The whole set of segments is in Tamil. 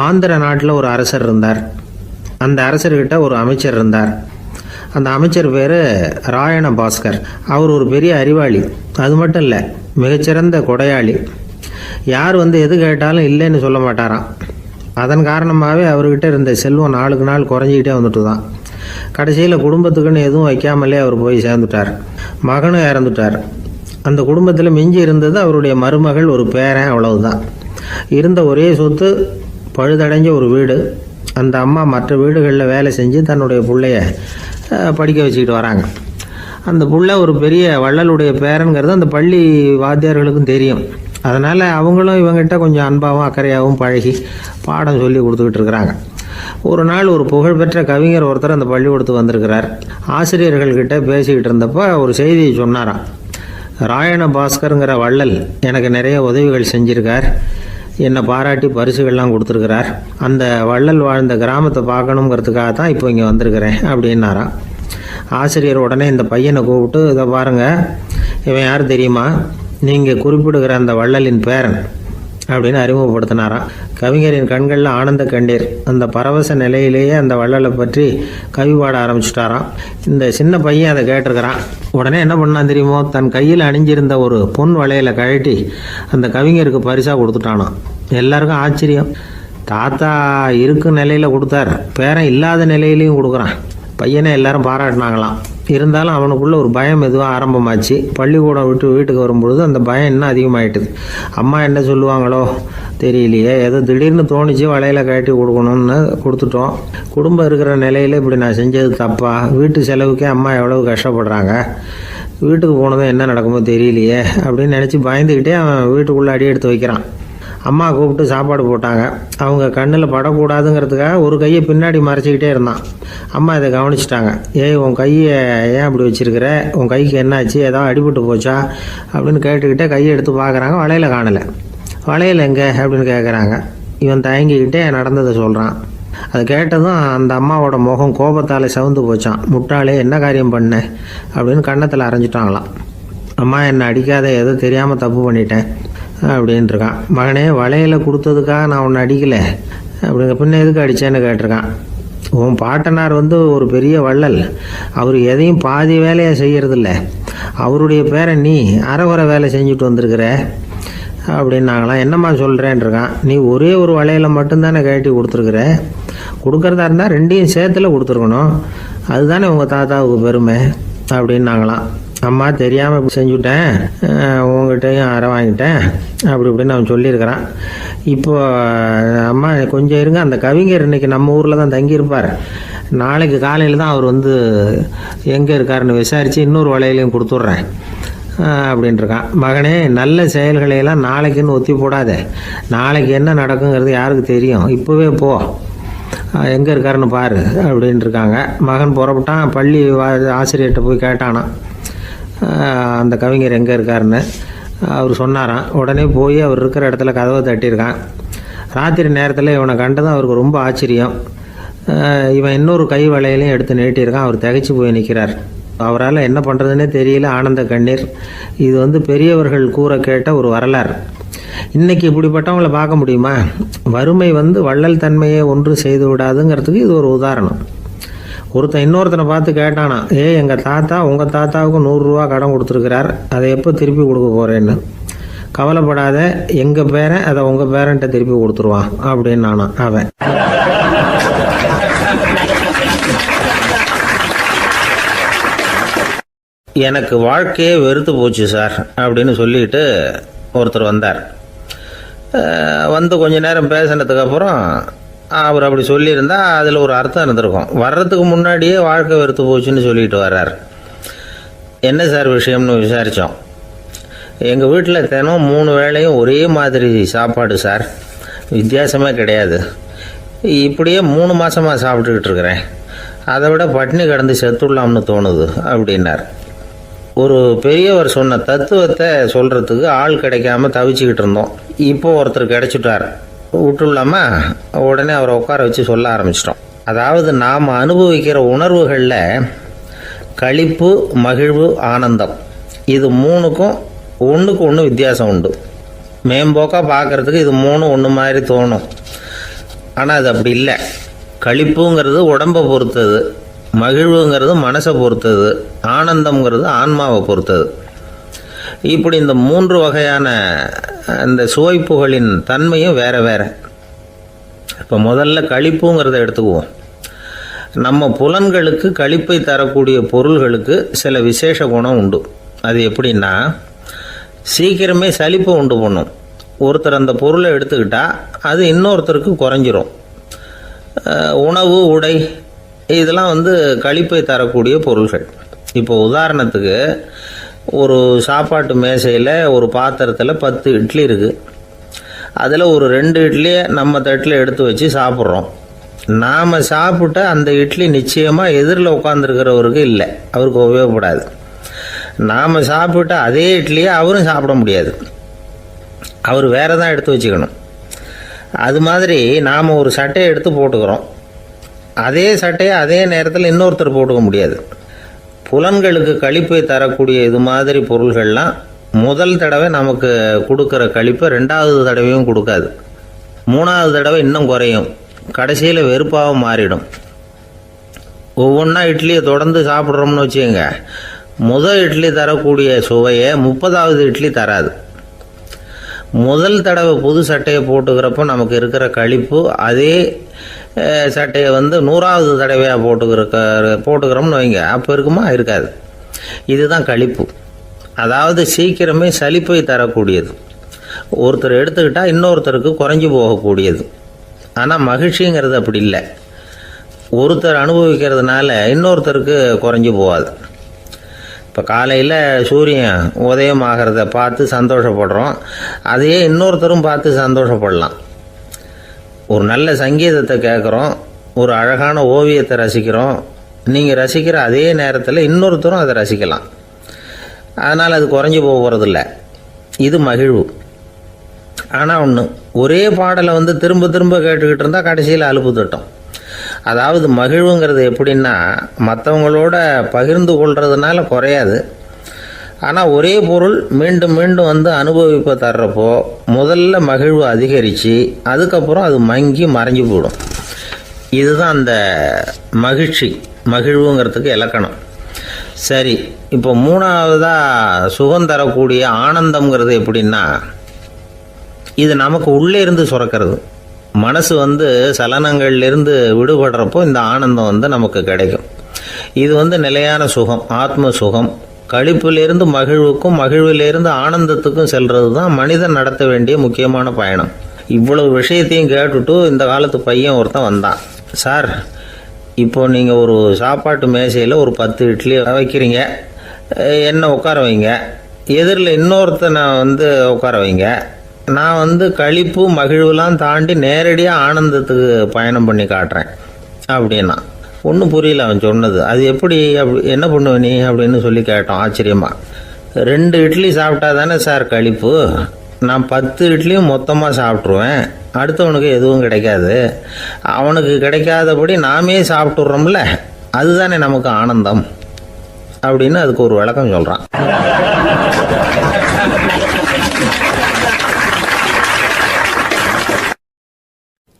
ஆந்திர நாட்டில் ஒரு அரசர் இருந்தார். அந்த அரசர்கிட்ட ஒரு அமைச்சர் இருந்தார். அந்த அமைச்சர் பேர் ராயண பாஸ்கர். அவர் ஒரு பெரிய அறிவாளி. அது மட்டும் இல்லை, மிகச்சிறந்த கொடையாளி. யார் எது கேட்டாலும் இல்லைன்னு சொல்ல மாட்டாராம். அதன் காரணமாகவே அவர்கிட்ட இருந்த செல்வம் நாளுக்கு நாள் குறைஞ்சிக்கிட்டே வந்துட்டு தான். கடைசியில் குடும்பத்துக்குன்னு எதுவும் வைக்காமலே அவர் போய் சேர்ந்துட்டார். மகனும் இறந்துட்டார். அந்த குடும்பத்தில் மிஞ்சி இருந்தது அவருடைய மருமகள், ஒரு பேரன், அவ்வளவுதான். இருந்த ஒரே சொத்து பழுதடைஞ்ச ஒரு வீடு. அந்த அம்மா மற்ற வீடுகளில் வேலை செஞ்சு தன்னுடைய பிள்ளைய படிக்க வச்சுக்கிட்டு வராங்க. அந்த புள்ள ஒரு பெரிய வள்ளலுடைய பேரனுங்கிறது அந்த பள்ளி வாத்தியார்களுக்கும் தெரியும். அதனால் அவங்களும் இவங்ககிட்ட கொஞ்சம் அன்பாகவும் அக்கறையாகவும் பழகி பாடம் சொல்லி கொடுத்துக்கிட்டு இருக்கிறாங்க. ஒரு நாள் ஒரு புகழ்பெற்ற கவிஞர் ஒருத்தர் அந்த பள்ளிக்கூடத்துக்கு வந்திருக்கிறார். ஆசிரியர்கள்கிட்ட பேசிக்கிட்டு இருந்தப்போ ஒரு செய்தியை சொன்னாராம். ராயண பாஸ்கருங்கிற வள்ளல் எனக்கு நிறைய உதவிகள் செஞ்சிருக்கார், என்னை பாராட்டி பரிசுகள்லாம் கொடுத்துருக்கிறார். அந்த வள்ளல் வாழ்ந்த கிராமத்தை பார்க்கணுங்கிறதுக்காக தான் இப்போ இங்கே வந்திருக்கிறேன் அப்படின்னாராம். ஆசிரியர் உடனே இந்த பையனை கூப்பிட்டு, இதை பாருங்கள், இவன் யார் தெரியுமா, நீங்கள் குறிப்பிடுகிற அந்த வள்ளலின் பேரன் அப்படின்னு அறிமுகப்படுத்தினாராம். கவிஞரின் கண்களில் ஆனந்த கண்ணீர். அந்த பரவச நிலையிலேயே அந்த வள்ளலை பற்றி கவி பாட ஆரம்பிச்சுட்டாராம். இந்த சின்ன பையன் அதை கேட்டிருக்கிறான். உடனே என்ன பண்ணான் தெரியுமோ, தன் கையில் அணிஞ்சிருந்த ஒரு பொன் வளையலை கழட்டி அந்த கவிஞருக்கு பரிசாக கொடுத்துட்டானான். எல்லாருக்கும் ஆச்சரியம். தாத்தா இருக்கும் நிலையில் கொடுத்தார், பேரன் இல்லாத நிலையிலையும் கொடுக்குறான். பையனை எல்லாரும் பாராட்டினாங்களாம். இருந்தாலும் அவனுக்குள்ள ஒரு பயம் எதுவாக ஆரம்பமாச்சு. பள்ளிக்கூடம் விட்டு வீட்டுக்கு வரும்பொழுது அந்த பயம் இன்னும் அதிகமாயிட்டுது. அம்மா என்ன சொல்லுவாங்களோ தெரியலையே, ஏதோ திடீர்னு தோணிச்சு வளையல கட்டி கொடுக்கணும்னு கொடுத்துட்டோம். குடும்பம் இருக்கிற நிலையில் இப்படி நான் செஞ்சது தப்பா, வீட்டு செலவுக்கே அம்மா எவ்வளவு கஷ்டப்படுறாங்க, வீட்டுக்கு போனதும் என்ன நடக்குமோ தெரியலையே அப்படின்னு நினச்சி பயந்துக்கிட்டே அவன் வீட்டுக்குள்ளே அடி எடுத்து வைக்கிறான். அம்மா கூப்பிட்டு சாப்பாடு போட்டாங்க. அவங்க கண்ணில் படக்கூடாதுங்கிறதுக்காக ஒரு கையை பின்னாடி மறைச்சிக்கிட்டே இருந்தான். அம்மா இதை கவனிச்சிட்டாங்க. ஏய், உன் கையை ஏன் அப்படி வச்சிருக்கிற, உன் கைக்கு என்னாச்சு, ஏதாவது அடிபட்டு போச்சா அப்படின்னு கேட்டுக்கிட்டே கையை எடுத்து பார்க்குறாங்க. வளையல காணலை. வளையல் எங்கே அப்படின்னு கேட்குறாங்க. இவன் தயங்கிக்கிட்டே நடந்ததை சொல்கிறான். அதை கேட்டதும் அந்த அம்மாவோட முகம் கோபத்தால் சவுந்து போச்சான். முட்டாளே, என்ன காரியம் பண்ண அப்படின்னு கன்னத்தில் அரைஞ்சிட்டாங்களாம். அம்மா, என்னை அடிக்காத, ஏதோ தெரியாமல் தப்பு பண்ணிட்டேன் அப்படின்ட்டுருக்கான். மகனே, வளையலை கொடுத்ததுக்காக நான் உன்னை அடிக்கலை, அப்படிங்க பின்ன எதுக்கு அடித்தேன்னு கேட்டிருக்கான். உன் பாட்டனார் ஒரு பெரிய வள்ளல், அவர் எதையும் பாதி வேலையை செய்கிறதில்ல, அவருடைய பேரை நீ அரைகுறை வேலை செஞ்சுட்டு வந்திருக்கிற அப்படின்னாங்களாம். என்னம்மா சொல்கிறேன்ருக்கான். நீ ஒரே ஒரு வளையலை மட்டும்தானே கட்டி கொடுத்துருக்குற, கொடுக்குறதா இருந்தால் ரெண்டையும் சேர்த்துல கொடுத்துருக்கணும், அதுதானே உங்கள் தாத்தாவுக்கு பெருமை அப்படின்னாங்களாம். அம்மா, தெரியாமல் இப்படி செஞ்சுட்டேன், உங்கள்கிட்டையும் அரை வாங்கிட்டேன் அப்படி இப்படின்னு அவன் சொல்லியிருக்கிறான். இப்போ அம்மா கொஞ்சம் இருங்க, அந்த கவிஞர் இன்றைக்கி நம்ம ஊரில் தான் தங்கியிருப்பார், நாளைக்கு காலையில் தான் அவர் எங்கே இருக்காருன்னு விசாரித்து இன்னொரு வளையலையும் கொடுத்துட்றேன் அப்படின்ட்டுருக்கான். மகனே, நல்ல செயல்களையெல்லாம் நாளைக்குன்னு ஒத்தி போடாத, நாளைக்கு என்ன நடக்குங்கிறது யாருக்கு தெரியும், இப்போவே போ, எங்கே இருக்காருன்னு பாரு அப்படின்ட்டுருக்காங்க. மகன் புறப்பட்டான். பள்ளி ஆசிரியர்கிட்ட போய் கேட்டானா அந்த கவிஞர் எங்கே இருக்காருன்னு. அவர் சொன்னாராம். உடனே போய் அவர் இருக்கிற இடத்துல கதவை தட்டியிருக்கான். ராத்திரி நேரத்தில் இவனை கண்டதும் அவருக்கு ரொம்ப ஆச்சரியம். இவன் இன்னொரு கை வளையலையும் எடுத்து நீட்டியிருக்கான். அவர் திகைச்சு போய் நிற்கிறார். அவரால் என்ன பண்ணுறதுன்னே தெரியல. ஆனந்த கண்ணீர். இது பெரியவர்கள் கூற கேட்ட ஒரு வரலாறு. இன்றைக்கி இப்படிப்பட்டவங்களை பார்க்க முடியுமா? வறுமை வள்ளல் தன்மையை ஒன்று செய்து விடாதுங்கிறதுக்கு இது ஒரு உதாரணம். ஒருத்தன் இன்னொருத்தனை பார்த்து கேட்டானா, எங்கள் தாத்தா உங்கள் தாத்தாவுக்கு 100 ரூபா கடன் கொடுத்துருக்கிறார், அதை எப்போ திருப்பி கொடுக்க போகிறேன்னு. கவலைப்படாத, எங்கள் பேரன் அதை உங்கள் பேரன்ட்ட திருப்பி கொடுத்துருவான் அப்படின்னு நானா அவன். எனக்கு வாழ்க்கையே வெறுத்து போச்சு சார் அப்படின்னு சொல்லிட்டு ஒருத்தர் வந்தார். கொஞ்ச நேரம் பேசினதுக்கப்புறம் அவர் அப்படி சொல்லியிருந்தா அதில் ஒரு அர்த்தம் இருந்திருக்கும். வர்றதுக்கு முன்னாடியே வாழ்க்கை வெறுத்து போச்சுன்னு சொல்லிட்டு வர்றார். என்ன சார் விஷயம்னு விசாரித்தோம். எங்கள் வீட்டில் தினம் 3 வேளையும் ஒரே மாதிரி சாப்பாடு சார், வித்தியாசமே கிடையாது. இப்படியே 3 மாதமாக சாப்பிட்டுக்கிட்டு இருக்கிறேன், அதை விட பட்டினி கிடந்து செத்துடலாம்னு தோணுது அப்படின்னார். ஒரு பெரியவர் சொன்ன தத்துவத்தை சொல்கிறதுக்கு ஆள் கிடைக்காம தவிச்சுக்கிட்டு இருந்தோம். இப்போ ஒருத்தர் கிடைச்சிட்டார், விட்டுலாமா? உடனே அவரை உட்கார வச்சு சொல்ல ஆரம்பிச்சிட்டோம். அதாவது நாம் அனுபவிக்கிற உணர்வுகளில் களிப்பு, மகிழ்வு, ஆனந்தம், இது 3க்கும் ஒன்றுக்கு ஒன்று வித்தியாசம் உண்டு. மேம்போக்காக பார்க்குறதுக்கு இது 3 ஒன்று மாதிரி தோணும். ஆனால் அது அப்படி இல்லை. களிப்புங்கிறது உடம்பை பொறுத்தது, மகிழ்வுங்கிறது மனசை பொறுத்தது, ஆனந்தம்ங்கிறது ஆன்மாவை பொறுத்தது. இப்படி இந்த 3 வகையான அந்த சுவைப்புகளின் தன்மையும் வேற வேற. இப்போ முதல்ல களிப்புங்கிறத எடுத்துக்குவோம். நம்ம புலன்களுக்கு களிப்பை தரக்கூடிய பொருள்களுக்கு சில விசேஷ குணம் உண்டு. அது எப்படின்னா, சீக்கிரமே சலிப்பை உண்டு பண்ணும். ஒருத்தர் அந்த பொருளை எடுத்துக்கிட்டால் அது இன்னொருத்தருக்கு குறைஞ்சிரும். உணவு, உடை இதெல்லாம் களிப்பை தரக்கூடிய பொருள்கள். இப்போ உதாரணத்துக்கு, ஒரு சாப்பாட்டு மேசையில் ஒரு பாத்திரத்தில் 10 இட்லி இருக்குது. அதில் ஒரு 2 இட்லியை நம்ம தட்டில் எடுத்து வச்சு சாப்பிட்றோம். நாம் சாப்பிட்ட அந்த இட்லி நிச்சயமாக எதிரில் உட்காந்துருக்கிறவருக்கு இல்லை, அவருக்கு உபயோகப்படாது. நாம் சாப்பிட்ட அதே இட்லியை அவரும் சாப்பிட முடியாது, அவர் வேற தான் எடுத்து வச்சுக்கணும். அது மாதிரி நாம் ஒரு சட்டையை எடுத்து போட்டுக்கிறோம், அதே சட்டையை அதே நேரத்தில் இன்னொருத்தர் போட்டுக்க முடியாது. புலன்களுக்கு களிப்பை தரக்கூடிய இது மாதிரி பொருள்கள்லாம் முதல் தடவை நமக்கு கொடுக்குற களிப்பை 2வது தடவையும் கொடுக்காது, 3வது தடவை இன்னும் குறையும், கடைசியில் வெறுப்பாக மாறிடும். ஒவ்வொன்றா இட்லியை தொடர்ந்து சாப்பிட்றோம்னு வச்சுக்கோங்க, முதல் இட்லி தரக்கூடிய சுவையை 30வது இட்லி தராது. முதல் தடவை புது சட்டையை போட்டுக்கிறப்போ நமக்கு இருக்கிற களிப்பு அதே சட்டையை 100வது தடவையாக போட்டுக்கிறோம்னு வைங்க, அப்போ இருக்குமா? இருக்காது. இதுதான் களிப்பு. அதாவது சீக்கிரமே சலிப்பை தரக்கூடியது. ஒருத்தர் எடுத்துக்கிட்டால் இன்னொருத்தருக்கு குறைஞ்சி போகக்கூடியது. ஆனால் மகிழ்ச்சிங்கிறது அப்படி இல்லை. ஒருத்தர் அனுபவிக்கிறதுனால இன்னொருத்தருக்கு குறைஞ்சி போகாது. இப்போ காலையில் சூரியன் உதயம் ஆகிறத பார்த்து சந்தோஷப்படுறோம், அதையே இன்னொருத்தரும் பார்த்து சந்தோஷப்படலாம். ஒரு நல்ல சங்கீதத்தை கேட்குறோம், ஒரு அழகான ஓவியத்தை ரசிக்கிறோம், நீங்கள் ரசிக்கிற அதே நேரத்தில் இன்னொருத்தரும் அதை ரசிக்கலாம். அதனால் அது குறைஞ்சி போகிறதில்ல. இது மகிழ்வு. ஆனால் ஒன்று, ஒரே பாடலை திரும்ப திரும்ப கேட்டுக்கிட்டு இருந்தால் கடைசியில் அலுப்பு தட்டும். அதாவது மகிழ்வுங்கிறது எப்படின்னா, மற்றவங்களோட பகிர்ந்து கொள்றதுனால குறையாது. ஆனால் ஒரே பொருள் மீண்டும் மீண்டும் அனுபவிப்பை தர்றப்போ முதல்ல மகிழ்வு அதிகரித்து அதுக்கப்புறம் அது மங்கி மறைஞ்சு போயிடும். இதுதான் அந்த மகிழ்வுங்கிறதுக்கு இலக்கணம். சரி, இப்போ 3வதாக சுகம் தரக்கூடிய ஆனந்தம்ங்கிறது எப்படின்னா, இது நமக்கு உள்ளே இருந்து சுரக்கிறது. மனசு சலனங்கள்லேருந்து விடுபடுறப்போ இந்த ஆனந்தம் நமக்கு கிடைக்கும். இது நிலையான சுகம், ஆத்ம சுகம். களிப்பிலிருந்து மகிழ்வுக்கும், மகிழ்விலிருந்து ஆனந்தத்துக்கும் செல்றது தான் மனிதன் நடத்த வேண்டிய முக்கியமான பயணம். இவ்வளவு விஷயத்தையும் கேட்டுட்டு இந்த காலத்து பையன் ஒருத்தன் வந்தான். சார், இப்போ நீங்கள் ஒரு சாப்பாட்டு மேசையில் ஒரு 10 இட்லி வைக்கிறீங்க, என்ன உட்கார வைங்க, எதிரில் இன்னொருத்தனை உட்கார வைங்க, நான் களிப்பு மகிழ்வுலாம் தாண்டி நேரடியாக ஆனந்தத்துக்கு பயணம் பண்ணி காட்டுறேன் அப்படின்னா. ஒன்றும் புரியல அவன் சொன்னது. அது எப்படி, என்ன பண்ணுவ நீ அப்படின்னு சொல்லி கேட்டோம் ஆச்சரியமாக. 2 இட்லி சாப்பிட்டா தானே சார் களிப்பு, நான் 10 இட்லியும் மொத்தமாக சாப்பிட்ருவேன், அடுத்தவனுக்கு எதுவும் கிடைக்காது, அவனுக்கு கிடைக்காதபடி நாமே சாப்பிட்டுடுறோம்ல, அதுதானே நமக்கு ஆனந்தம் அப்படின்னு அதுக்கு ஒரு விளக்கம் சொல்கிறான்.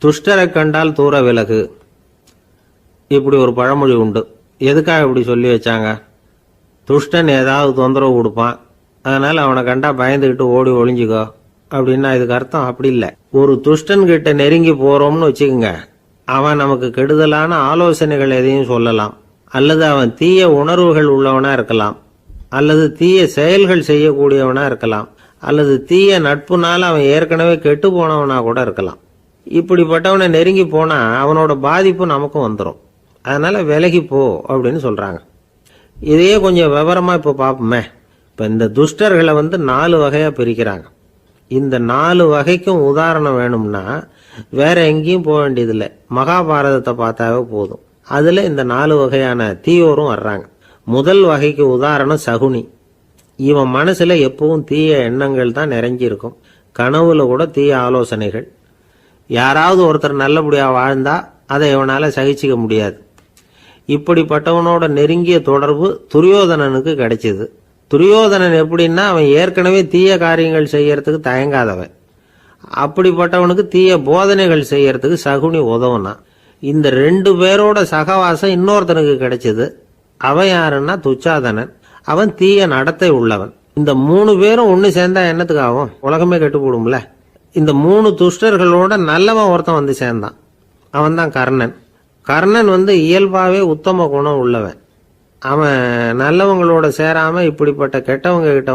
துஷ்டரை கண்டால் தூர விலகு, இப்படி ஒரு பழமொழி உண்டு. எதுக்காக இப்படி சொல்லி வச்சாங்க? துஷ்டன் ஏதாவது தொந்தரவு கொடுப்பான், அதனால் அவனை கண்டா பயந்துக்கிட்டு ஓடி ஒளிஞ்சிக்கோ அப்படின்னா இதுக்கு அர்த்தம் அப்படி இல்லை. ஒரு துஷ்டன் கிட்ட நெருங்கி போகிறோம்னு வச்சுக்கோங்க, அவன் நமக்கு கெடுதலான ஆலோசனைகள் எதையும் சொல்லலாம், அல்லது அவன் தீய உணர்வுகள் உள்ளவனா இருக்கலாம், அல்லது தீய செயல்கள் செய்யக்கூடியவனா இருக்கலாம், அல்லது தீய நட்புனால அவன் ஏற்கனவே கெட்டு போனவனா கூட இருக்கலாம். இப்படிப்பட்டவனை நெருங்கி போனா அவனோட பாதிப்பு நமக்கும் வந்துடும். அதனால விலகி போ அப்படின்னு சொல்றாங்க. இதையே கொஞ்சம் விவரமா இப்போ பார்ப்போமே. இப்போ இந்த துஷ்டர்களை 4 வகையா பிரிக்கிறாங்க. இந்த 4 வகைக்கும் உதாரணம் வேணும்னா வேற எங்கேயும் போக வேண்டியதில்லை, மகாபாரதத்தை பார்த்தாவே போதும். அதுல இந்த 4 வகையான தீயோரும் வர்றாங்க. முதல் வகைக்கு உதாரணம் சகுனி. இவன் மனசுல எப்பவும் தீய எண்ணங்கள் தான் நிறைஞ்சிருக்கும், கனவுல கூட தீய ஆலோசனைகள். யாராவது ஒருத்தர் நல்லபடியா வாழ்ந்தா அதை இவனால சகிச்சிக்க முடியாது. இப்படிப்பட்டவனோட நெருங்கிய தொடர்பு துரியோதனனுக்கு கிடைச்சது. துரியோதனன் எப்படின்னா, அவன் ஏற்கனவே தீய காரியங்கள் செய்யறதுக்கு தயங்காதவன். அப்படிப்பட்டவனுக்கு தீய போதனைகள் செய்யறதுக்கு சகுனி உதவுனா. இந்த 2 பேரோட சகவாசம் இன்னொருத்தனுக்கு கிடைச்சது. அவன் யாருன்னா துச்சாதனன். அவன் தீய நடத்தை உள்ளவன். இந்த 3 பேரும் ஒண்ணு சேர்ந்தா என்னத்துக்கு ஆகும்? உலகமே கெட்டு போடும்ல. இந்த 3 துஷ்டர்களோட நல்லவன் ஒருத்தன் வந்து சேர்ந்தான். அவன் தான் கர்ணன். கர்ணன் இயல்பாவே உத்தம குணம் உள்ளவன். அவன் நல்லவங்களோட சேராம இப்படிப்பட்ட கெட்டவங்க கிட்ட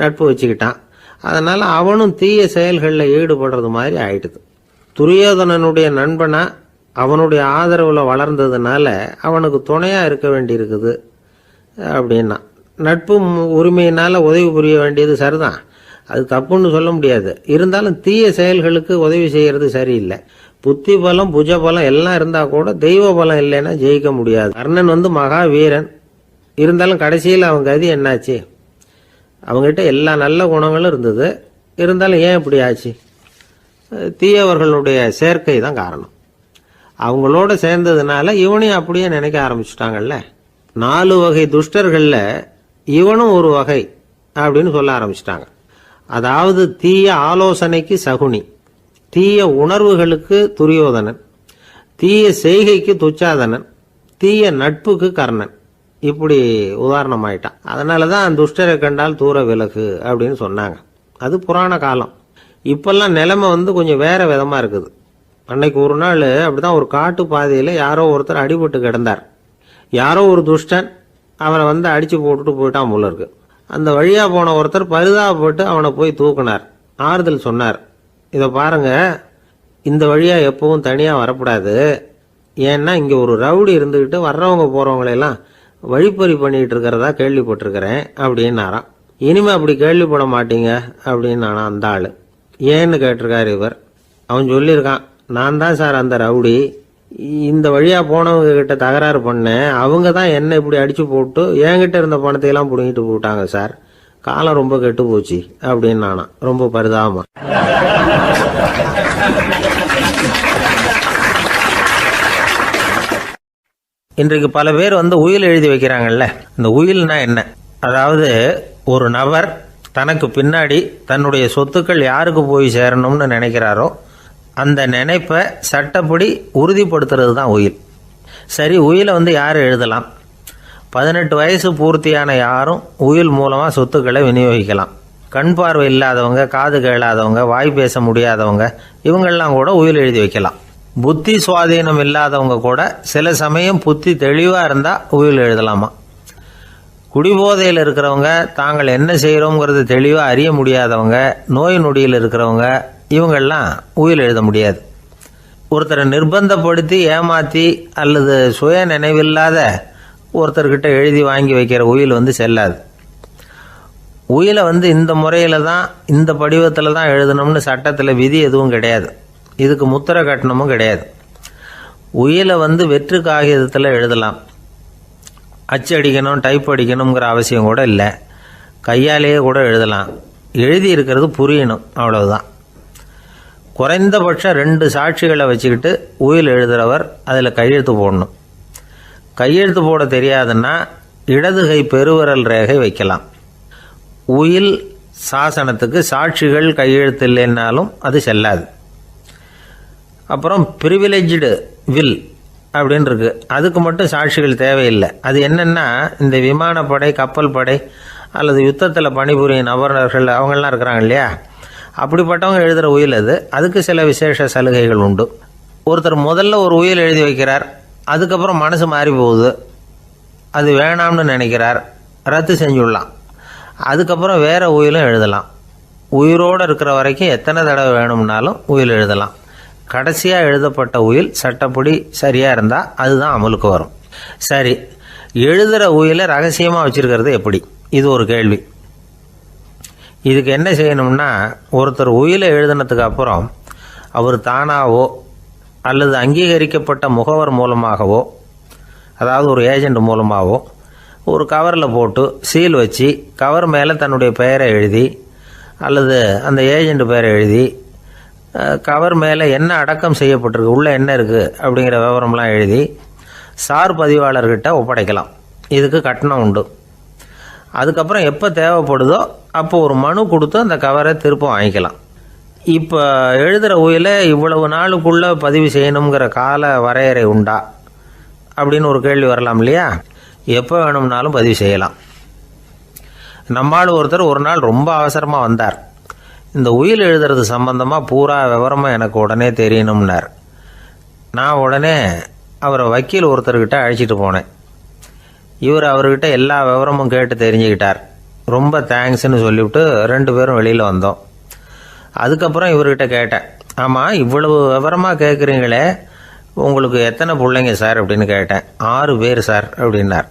நட்பு வச்சுக்கிட்டான். அதனால அவனும் தீய செயல்களில் ஈடுபடுறது மாதிரி ஆயிடுது. துரியோதனனுடைய நண்பனா அவனுடைய ஆதரவுல வளர்ந்ததுனால அவனுக்கு துணையா இருக்க வேண்டி இருக்குது அப்படின்னா. நட்பு உரிமையினால உதவி புரிய வேண்டியது சரிதான், அது தப்புன்னு சொல்ல முடியாது. இருந்தாலும் தீய செயல்களுக்கு உதவி செய்யறது சரியில்லை. புத்தி பலம் புஜ பலம் எல்லாம் இருந்தா கூட தெய்வ பலம் இல்லைன்னா ஜெயிக்க முடியாது. கர்ணன் மகா வீரன். இருந்தாலும் கடைசியில் அவன் கதி என்னாச்சு? அவங்ககிட்ட எல்லா நல்ல குணங்களும் இருந்தது. இருந்தாலும் ஏன் இப்படி ஆச்சு? தீயவர்களுடைய சேர்க்கை தான் காரணம். அவங்களோட சேர்ந்ததுனால இவனையும் அப்படியே நினைக்க ஆரம்பிச்சுட்டாங்கல்ல. 4 வகை துஷ்டர்கள்ல இவனும் ஒரு வகை அப்படின்னு சொல்ல ஆரம்பிச்சிட்டாங்க. அதாவது தீய ஆலோசனைக்கு சகுனி, தீய உணர்வுகளுக்கு துரியோதனன், தீய செய்கைக்கு துச்சாதனன், தீய நட்புக்கு கர்ணன். இப்படி உதாரணமாயிட்டான். அதனாலதான் துஷ்டரை கண்டால் தூர விலகு அப்படின்னு சொன்னாங்க. அது புராண காலம். இப்பெல்லாம் நிலைமை கொஞ்சம் வேற விதமா இருக்குது. அன்னைக்கு ஒரு நாள் அப்படிதான் ஒரு காட்டு பாதையில யாரோ ஒருத்தர் அடிபட்டு கிடந்தார். யாரோ ஒரு துஷ்டன் அவனை அடிச்சு போட்டுட்டு போயிட்டான் போல இருக்கு. அந்த வழியா போன ஒருத்தர் பரிதாபப்பட்டு அவனை போய் தூக்கினார். ஆறுதல் சொன்னார், இதை பாருங்க, இந்த வழியா எப்பவும் தனியா வரக்கூடாது. ஏன்னா இங்க ஒரு ரவுடி இருந்துகிட்டு வர்றவங்க போறவங்களெல்லாம் வழிப்பறி பண்ணிட்டு இருக்கிறதா கேள்விப்பட்டிருக்கிறேன் அப்படின்னாராம். இனிமே அப்படி கேள்விப்பட மாட்டீங்க அப்படின்னு நானா அந்த ஆளு. ஏன்னு கேட்டிருக்காரு இவர். அவன் சொல்லியிருக்கான், நான் தான் சார் அந்த ரவுடி. இந்த வழியா போனவங்க கிட்ட தகராறு பண்ணேன். அவங்க தான் என்ன இப்படி அடிச்சு போட்டு என்கிட்ட இருந்த பணத்தையெல்லாம் புடுங்கிட்டு போட்டாங்க சார். காலம் ரொம்ப கெட்டு போச்சு அப்படின்னு நானா ரொம்ப பரிதாபமா. இன்றைக்கு பல பேர் உயில் எழுதி வைக்கிறாங்கல்ல. இந்த உயில்னா என்ன? அதாவது ஒரு நபர் தனக்கு பின்னாடி தன்னுடைய சொத்துக்கள் யாருக்கு போய் சேரணும்னு நினைக்கிறாரோ அந்த நினைப்பை சட்டப்படி உறுதிப்படுத்துறது தான் உயில். சரி, உயிலை யார் எழுதலாம்? 18 வயசு பூர்த்தியான யாரும் உயில் மூலமா சொத்துக்களை விநியோகிக்கலாம். கண் பார்வை இல்லாதவங்க, காது கேளாதவங்க, வாய் பேச முடியாதவங்க, இவங்கெல்லாம் கூட உயில் எழுதி வைக்கலாம். புத்தி சுவாதீனம் இல்லாதவங்க கூட சில சமயம் புத்தி தெளிவா இருந்தா உயில் எழுதலாமா. குடிபோதையில் இருக்கிறவங்க, தாங்கள் என்ன செய்யறோங்கிறது தெளிவா அறிய முடியாதவங்க, நோய் நொடியில் இருக்கிறவங்க, இவங்கெல்லாம் உயில் எழுத முடியாது. ஒருத்தரை நிர்பந்தப்படுத்தி ஏமாத்தி அல்லது சுய நினைவில்லாத ஒருத்தர்கிட்ட எழுதி வாங்கி வைக்கிற உயில் செல்லாது. உயிலை இந்த முறையில தான், இந்த படிவத்தில் தான் எழுதணும்னு சட்டத்தில் விதி எதுவும் கிடையாது. இதுக்கு முத்திரை கட்டணமும் கிடையாது. உயிலை வெற்று காகிதத்தில் எழுதலாம். அச்சு அடிக்கணும், டைப் அடிக்கணுங்கிற அவசியம் கூட இல்லை. கையாலேயே கூட எழுதலாம். எழுதி இருக்கிறது புரியணும், அவ்வளவுதான். குறைந்தபட்சம் 2 சாட்சிகளை வச்சுக்கிட்டு உயில் எழுதுறவர் அதில் கையெழுத்து போடணும். கையெழுத்து போட தெரியாதுன்னா இடது கை பெருவிரல் ரேகை வைக்கலாம். உயில் சாசனத்துக்கு சாட்சிகள் கையெழுத்து இல்லைன்னாலும் அது செல்லாது. அப்புறம் பிரிவிலேஜ்டு வில் அப்படின்னு இருக்கு. அதுக்கு மட்டும் சாட்சிகள் தேவையில்லை. அது என்னன்னா, இந்த விமானப்படை, கப்பல் படை அல்லது யுத்தத்தில் பணிபுரியும் நபர்கள் அவங்கெல்லாம் இருக்கிறாங்க இல்லையா, அப்படிப்பட்டவங்க எழுதுகிற உயில் அது. அதுக்கு சில விசேஷ சலுகைகள் உண்டு. ஒருத்தர் முதல்ல ஒரு உயில் எழுதி வைக்கிறார், அதுக்கப்புறம் மனசு மாறி போகுது, அது வேணாம்னு நினைக்கிறார், ரத்து செஞ்சுடலாம். அதுக்கப்புறம் வேற உயிலும் எழுதலாம். உயிரோடு இருக்கிற வரைக்கும் எத்தனை தடவை வேணும்னாலும் உயில் எழுதலாம். கடைசியாக எழுதப்பட்ட உயில் சட்டப்படி சரியாக இருந்தால் அதுதான் அமலுக்கு வரும். சரி, எழுதுகிற உயிலை ரகசியமாக வச்சிருக்கிறது எப்படி? இது ஒரு கேள்வி. இதுக்கு என்ன செய்யணும்னா, ஒருத்தர் உயிலை எழுதினதுக்கு அப்புறம் அவர் தானாவோ அல்லது அங்கீகரிக்கப்பட்ட முகவர் மூலமாகவோ, அதாவது ஒரு ஏஜெண்ட் மூலமாகவோ, ஒரு கவரில் போட்டு சீல் வச்சு கவர் மேலே தன்னுடைய பெயரை எழுதி அல்லது அந்த ஏஜெண்ட் பெயரை எழுதி கவர் மேலே என்ன அடக்கம் செய்யப்பட்டிருக்கு, உள்ளே என்ன இருக்குது அப்படிங்கிற விவரம்லாம் எழுதி சார் பதிவாளர்கிட்ட ஒப்படைக்கலாம். இதுக்கு கட்டணம் உண்டு. அதுக்கப்புறம் எப்போ தேவைப்படுதோ அப்போ ஒரு மனு கொடுத்து அந்த கவரை திரும்ப வாங்கிக்கலாம். இப்போ எழுதுகிற உயிலை இவ்வளவு நாளுக்குள்ளே பதிவு செய்யணுங்கிற கால வரையறை உண்டா அப்படின்னு ஒரு கேள்வி வரலாம் இல்லையா? எப்போ வேணும்னாலும் பதிவு செய்யலாம். நம்மால் ஒருத்தர் ஒரு நாள் ரொம்ப அவசரமாக வந்தார். இந்த உயில் எழுதுறது சம்பந்தமாக பூரா விவரமாக எனக்கு உடனே தெரியணும்னார். நான் உடனே அவரை வக்கீல் ஒருத்தர்கிட்ட அழைச்சிட்டு போனேன். இவர் அவர்கிட்ட எல்லா விவரமும் கேட்டு தெரிஞ்சுக்கிட்டார். ரொம்ப தேங்க்ஸ்ன்னு சொல்லிவிட்டு 2 பேரும் வெளியில் வந்தோம். அதுக்கப்புறம் இவர்கிட்ட கேட்டேன், ஆமாம் இவ்வளவு விவரமாக கேட்குறீங்களே, உங்களுக்கு எத்தனை பிள்ளைங்க சார் அப்படின்னு கேட்டேன். 6 பேர் சார் அப்படின்னார்.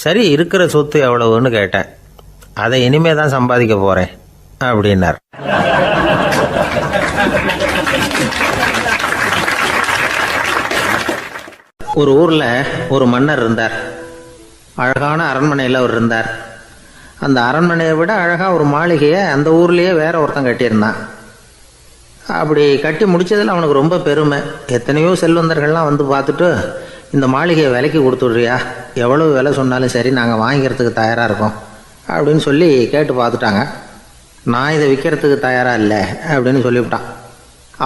சரி, இருக்கிற சொத்து எவ்வளவுன்னு கேட்டேன். அதை இனிமே தான் சம்பாதிக்க போகிறேன் அப்படின்னார். ஒரு ஊரில் ஒரு மன்னர் இருந்தார். அழகான அரண்மனையில் அவர் இருந்தார். அந்த அரண்மனையை விட அழகாக ஒரு மாளிகையை அந்த ஊர்லேயே வேற ஒருத்தன் கட்டியிருந்தான். அப்படி கட்டி முடித்ததில் அவனுக்கு ரொம்ப பெருமை. எத்தனையோ செல்வந்தர்கள்லாம் வந்து பார்த்துட்டு, இந்த மாளிகையை விலைக்கு கொடுத்துட்றியா, எவ்வளவு விலை சொன்னாலும் சரி நாங்கள் வாங்கிக்கிறதுக்கு தயாராக இருக்கோம் அப்படின்னு சொல்லி கேட்டு பார்த்துட்டாங்க. நான் இதை விற்கிறதுக்கு தயாராக இல்லை அப்படின்னு சொல்லிவிட்டான்.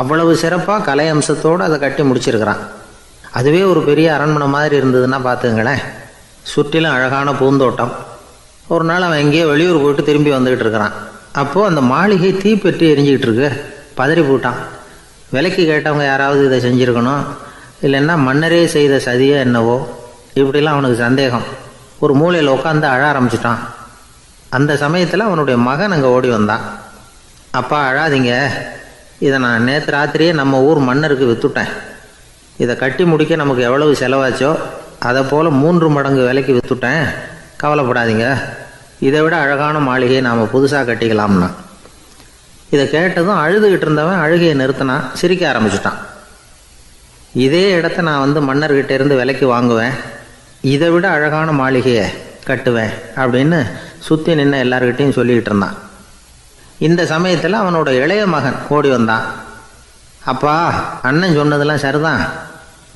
அவ்வளவு சிறப்பாக கலை அம்சத்தோடு அதை கட்டி முடிச்சிருக்கிறான். அதுவே ஒரு பெரிய அரண்மனை மாதிரி இருந்ததுன்னா பார்த்துங்களேன். சுற்றிலும் அழகான பூந்தோட்டம். ஒரு நாள் அவன் எங்கேயோ வெளியூர் போயிட்டு திரும்பி வந்துக்கிட்டு இருக்கிறான். அப்போது அந்த மாளிகை தீப்பெட்டி எரிஞ்சிக்கிட்டு இருக்கு. பதறி போட்டான். விலைக்கு கேட்டவங்க யாராவது இதை செஞ்சுருக்கணும், இல்லைன்னா மன்னரே செய்த சதியோ என்னவோ, இப்படிலாம் அவனுக்கு சந்தேகம். ஒரு மூலையில் உட்காந்து அழ ஆரம்பிச்சிட்டான். அந்த சமயத்தில் அவனுடைய மகன் அங்கே ஓடி வந்தான். அப்பா அழாதீங்க, இதை நான் நேற்று ராத்திரியே நம்ம ஊர் மன்னருக்கு விற்றுட்டேன். இதை கட்டி முடிக்க நமக்கு எவ்வளவு செலவாச்சோ அதை போல் 3 மடங்கு விலைக்கு விற்றுட்டேன், கவலைப்படாதீங்க. இதை விட அழகான மாளிகையை நாம் புதுசாக கட்டிக்கலாம்னா. இதை கேட்டதும் அழுதுகிட்டு இருந்தவன் அழுகையை நிறுத்தினான், சிரிக்க ஆரம்பிச்சிட்டான். இதே இடத்த நான் வந்து மன்னர்கிட்ட இருந்து விலைக்கு வாங்குவேன், இதை விட அழகான மாளிகையை கட்டுவேன் அப்படின்னு சுற்றி நின்று எல்லார்கிட்டையும் சொல்லிக்கிட்டு இருந்தான். இந்த சமயத்தில் அவனோட இளைய மகன் ஓடி வந்தான். அப்பா, அண்ணன் சொன்னதெல்லாம் சரிதான்,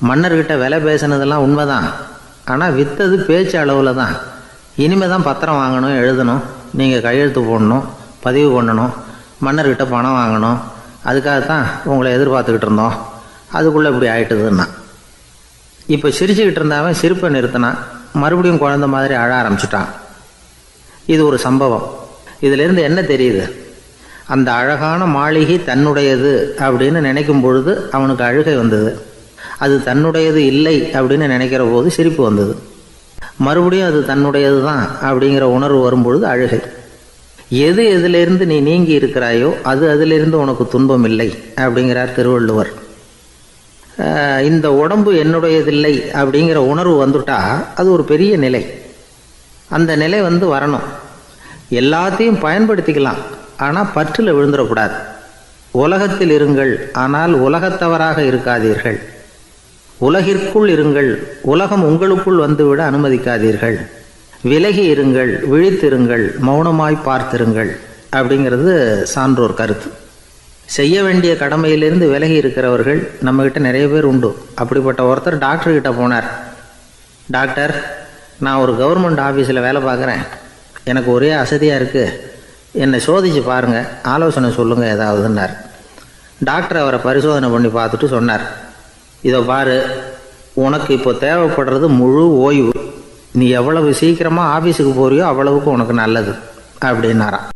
மன்னர்கிட்ட விலை பேசினதெல்லாம் உண்மைதான், ஆனால் விற்றது பேச்சு அளவில் தான். இனிமேல் தான் பத்திரம் வாங்கணும், எழுதணும், நீங்கள் கையெழுத்து போடணும், பதிவு பண்ணணும், மன்னர்கிட்ட பணம் வாங்கணும். அதுக்காகத்தான் உங்களை எதிர்பார்த்துக்கிட்டு இருந்தோம். அதுக்குள்ளே இப்படி ஆயிட்டுதுன்னா. இப்போ சிரிச்சுக்கிட்டு இருந்தவன் சிரிப்பை நிறுத்தினான். மறுபடியும் குழந்த மாதிரி அழ ஆரம்பிச்சிட்டான். இது ஒரு சம்பவம். இதிலிருந்து என்ன தெரியுது? அந்த அழகான மாளிகை தன்னுடையது அப்படின்னு நினைக்கும் பொழுது அவனுக்கு அழுகை வந்தது. அது தன்னுடையது இல்லை அப்படின்னு நினைக்கிற போது சிரிப்பு வந்தது. மறுபடியும் அது தன்னுடையது தான் அப்படிங்கிற உணர்வு வரும்பொழுது அழுகை. எது எதிலிருந்து நீ நீங்கி இருக்கிறாயோ அது அதிலிருந்து உனக்கு துன்பம் இல்லை அப்படிங்கிறார் திருவள்ளுவர். இந்த உடம்பு என்னுடையதில்லை அப்படிங்கிற உணர்வு வந்துட்டா அது ஒரு பெரிய நிலை. அந்த நிலை வரணும். எல்லாத்தையும் பயன்படுத்திக்கலாம், ஆனால் பற்றில் விழுந்துடக்கூடாது. உலகத்தில் இருங்கள், ஆனால் உலகத்தவராக இருக்காதீர்கள். உலகிற்குள் இருங்கள், உலகம் உங்களுக்குள் வந்துவிட அனுமதிக்காதீர்கள். விலகி இருங்கள், விழித்திருங்கள், மௌனமாய் பார்த்திருங்கள் அப்படிங்கிறது சான்றோர் கருத்து. செய்ய வேண்டிய கடமையிலிருந்து விலகி இருக்கிறவர்கள் நம்மகிட்ட நிறைய பேர் உண்டு. அப்படிப்பட்ட ஒருத்தர் டாக்டர்கிட்ட போனார். டாக்டர், நான் ஒரு கவர்மெண்ட் ஆஃபீஸில் வேலை பார்க்குறேன், எனக்கு ஒரே அசதியாக இருக்குது, என்னை சோதிச்சு பாருங்கள், ஆலோசனை சொல்லுங்கள் ஏதாவதுன்னார். டாக்டர் அவரை பரிசோதனை பண்ணி பார்த்துட்டு சொன்னார், இதை பாரு, உனக்கு இப்போ தேவைப்படுறது முழு ஓய்வு. நீ எவ்வளவு சீக்கிரமாக ஆஃபீஸுக்கு போறியோ அவ்வளவுக்கு உனக்கு நல்லது அப்படின்னாராம்.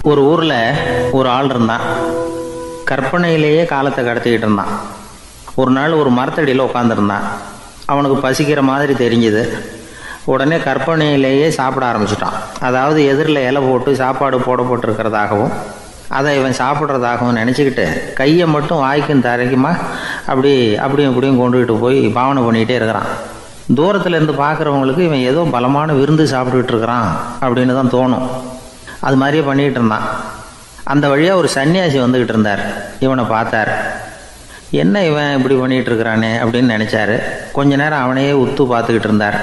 ஒரு ஊரில் ஒரு ஆள் இருந்தான். கற்பனையிலேயே காலத்தை கடத்திக்கிட்டு இருந்தான். ஒரு நாள் ஒரு மரத்தடியில் உட்காந்துருந்தான். அவனுக்கு பசிக்கிற மாதிரி தெரிஞ்சுது. உடனே கற்பனையிலேயே சாப்பிட ஆரம்பிச்சிட்டான். அதாவது எதிரில் இலை போட்டு சாப்பாடு போடப்பட்டிருக்கிறதாகவும் அதை இவன் சாப்பிட்றதாகவும் நினச்சிக்கிட்டு கையை மட்டும் வாய்க்கும் தரைக்குமா அப்படியும் இப்படியும் கொண்டுகிட்டு போய் பாவனை பண்ணிக்கிட்டே இருக்கிறான். தூரத்தில் இருந்து பார்க்குறவங்களுக்கு இவன் ஏதோ பலமான விருந்து சாப்பிட்டுக்கிட்டு இருக்கிறான் அப்படின்னு தான் தோணும். அது மாதிரியே பண்ணிக்கிட்டு இருந்தான். அந்த வழியாக ஒரு சன்னியாசி வந்துக்கிட்டு இருந்தார். இவனை பார்த்தார். என்ன இவன் இப்படி பண்ணிகிட்டு இருக்கிறானே அப்படின்னு நினச்சாரு. கொஞ்ச நேரம் அவனையே உத்து பார்த்துக்கிட்டு இருந்தார்.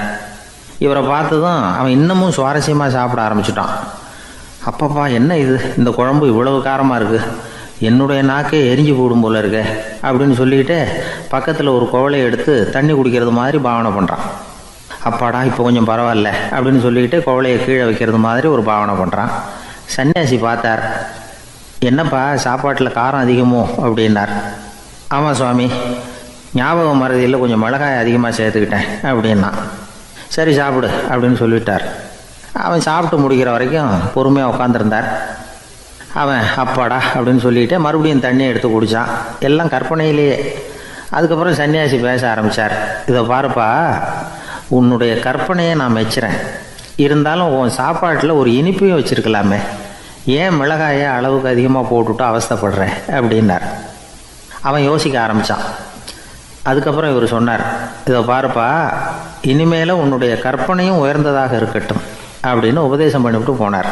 இவரை பார்த்ததும் அவன் இன்னமும் சுவாரஸ்யமாக சாப்பிட ஆரம்பிச்சிட்டான். அப்பப்பா, என்ன இது, இந்த குழம்பு இவ்வளவு காரமாக இருக்குது, என்னுடைய நாக்கே எரிஞ்சு போடும் போல இருக்கு அப்படின்னு சொல்லிக்கிட்டு பக்கத்தில் ஒரு குவளையை எடுத்து தண்ணி குடிக்கிறது மாதிரி பாவனை பண்ணுறான். அப்பாடா இப்போ கொஞ்சம் பரவாயில்ல அப்படின்னு சொல்லிட்டு குவளையை கீழே வைக்கிறது மாதிரி ஒரு பாவனை பண்ணுறான். சன்னியாசி பார்த்தார். என்னப்பா சாப்பாட்டில் காரம் அதிகமோ அப்படின்னார். ஆமாம் சுவாமி, ஞாபகம் மறதியில் கொஞ்சம் மிளகாய் அதிகமாக சேர்த்துக்கிட்டேன் அப்படின்னா. சரி சாப்பிடு அப்படின்னு சொல்லிட்டார். அவன் சாப்பிட்டு முடிக்கிற வரைக்கும் பொறுமையாக உட்காந்துருந்தார். அவன் அப்பாடா அப்படின்னு சொல்லிட்டு மறுபடியும் தண்ணியை எடுத்து குடித்தான். எல்லாம் கற்பனையிலேயே. அதுக்கப்புறம் சன்னியாசி பேச ஆரம்பித்தார். இதை பாருப்பா, உன்னுடைய கற்பனையை நான் மெச்சுறேன். இருந்தாலும் உன் சாப்பாட்டில் ஒரு இனிப்பையும் வச்சுருக்கலாமே, ஏன் மிளகாயை அளவுக்கு அதிகமாக போட்டுவிட்டு அவஸ்தைப்படுறேன் அப்படின்னார். அவன் யோசிக்க ஆரம்பித்தான். அதுக்கப்புறம் இவர் சொன்னார், இதை பாருப்பா, இனிமேல் உன்னுடைய கற்பனையும் உயர்ந்ததாக இருக்கட்டும் அப்படின்னு உபதேசம் பண்ணிவிட்டு போனார்.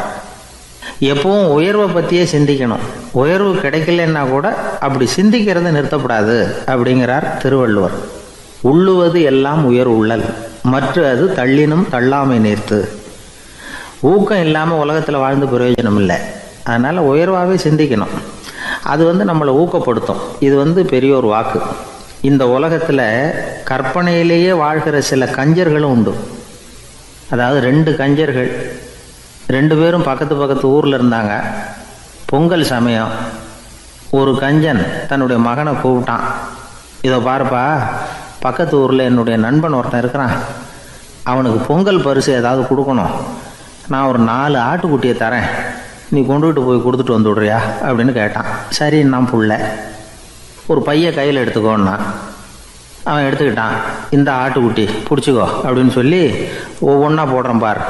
எப்பவும் உயர்வை பற்றியே சிந்திக்கணும். உயர்வு கிடைக்கலன்னா கூட அப்படி சிந்திக்கிறத நிறுத்தப்படாது அப்படிங்கிறார் திருவள்ளுவர். உள்ளுவது எல்லாம் உயர் உள்ளல், மற்ற அது தள்ளினும் தள்ளாமை நேர்த்து. ஊக்கம் இல்லாமல் உலகத்தில் வாழ்ந்து பிரயோஜனம் இல்லை. அதனால் உயர்வாகவே சிந்திக்கணும். அது நம்மளை ஊக்கப்படுத்தும். இது பெரியோர் வாக்கு. இந்த உலகத்தில் கற்பனையிலேயே வாழ்கிற சில கஞ்சர்களும் உண்டு. அதாவது 2 கஞ்சர்கள், 2 பேரும் பக்கத்து ஊரில் இருந்தாங்க. பொங்கல் சமயம் ஒரு கஞ்சன் தன்னுடைய மகனை கூப்பிட்டான். இதை பாருப்பா, பக்கத்து ஊரில் என்னுடைய நண்பன் ஒருத்தன் இருக்கிறான். அவனுக்கு பொங்கல் பரிசு ஏதாவது கொடுக்கணும். நான் ஒரு 4 ஆட்டுக்குட்டியை தரேன், நீ கொண்டுகிட்டு போய் கொடுத்துட்டு வந்து விட்றியா அப்படின்னு கேட்டான். சரி, நான் புள்ள ஒரு பைய கையில் எடுத்துக்கோன்னா. அவன் எடுத்துக்கிட்டான். இந்த ஆட்டுக்குட்டி பிடிச்சிக்கோ அப்படின்னு சொல்லி ஒவ்வொன்றா போடுறேன் பார்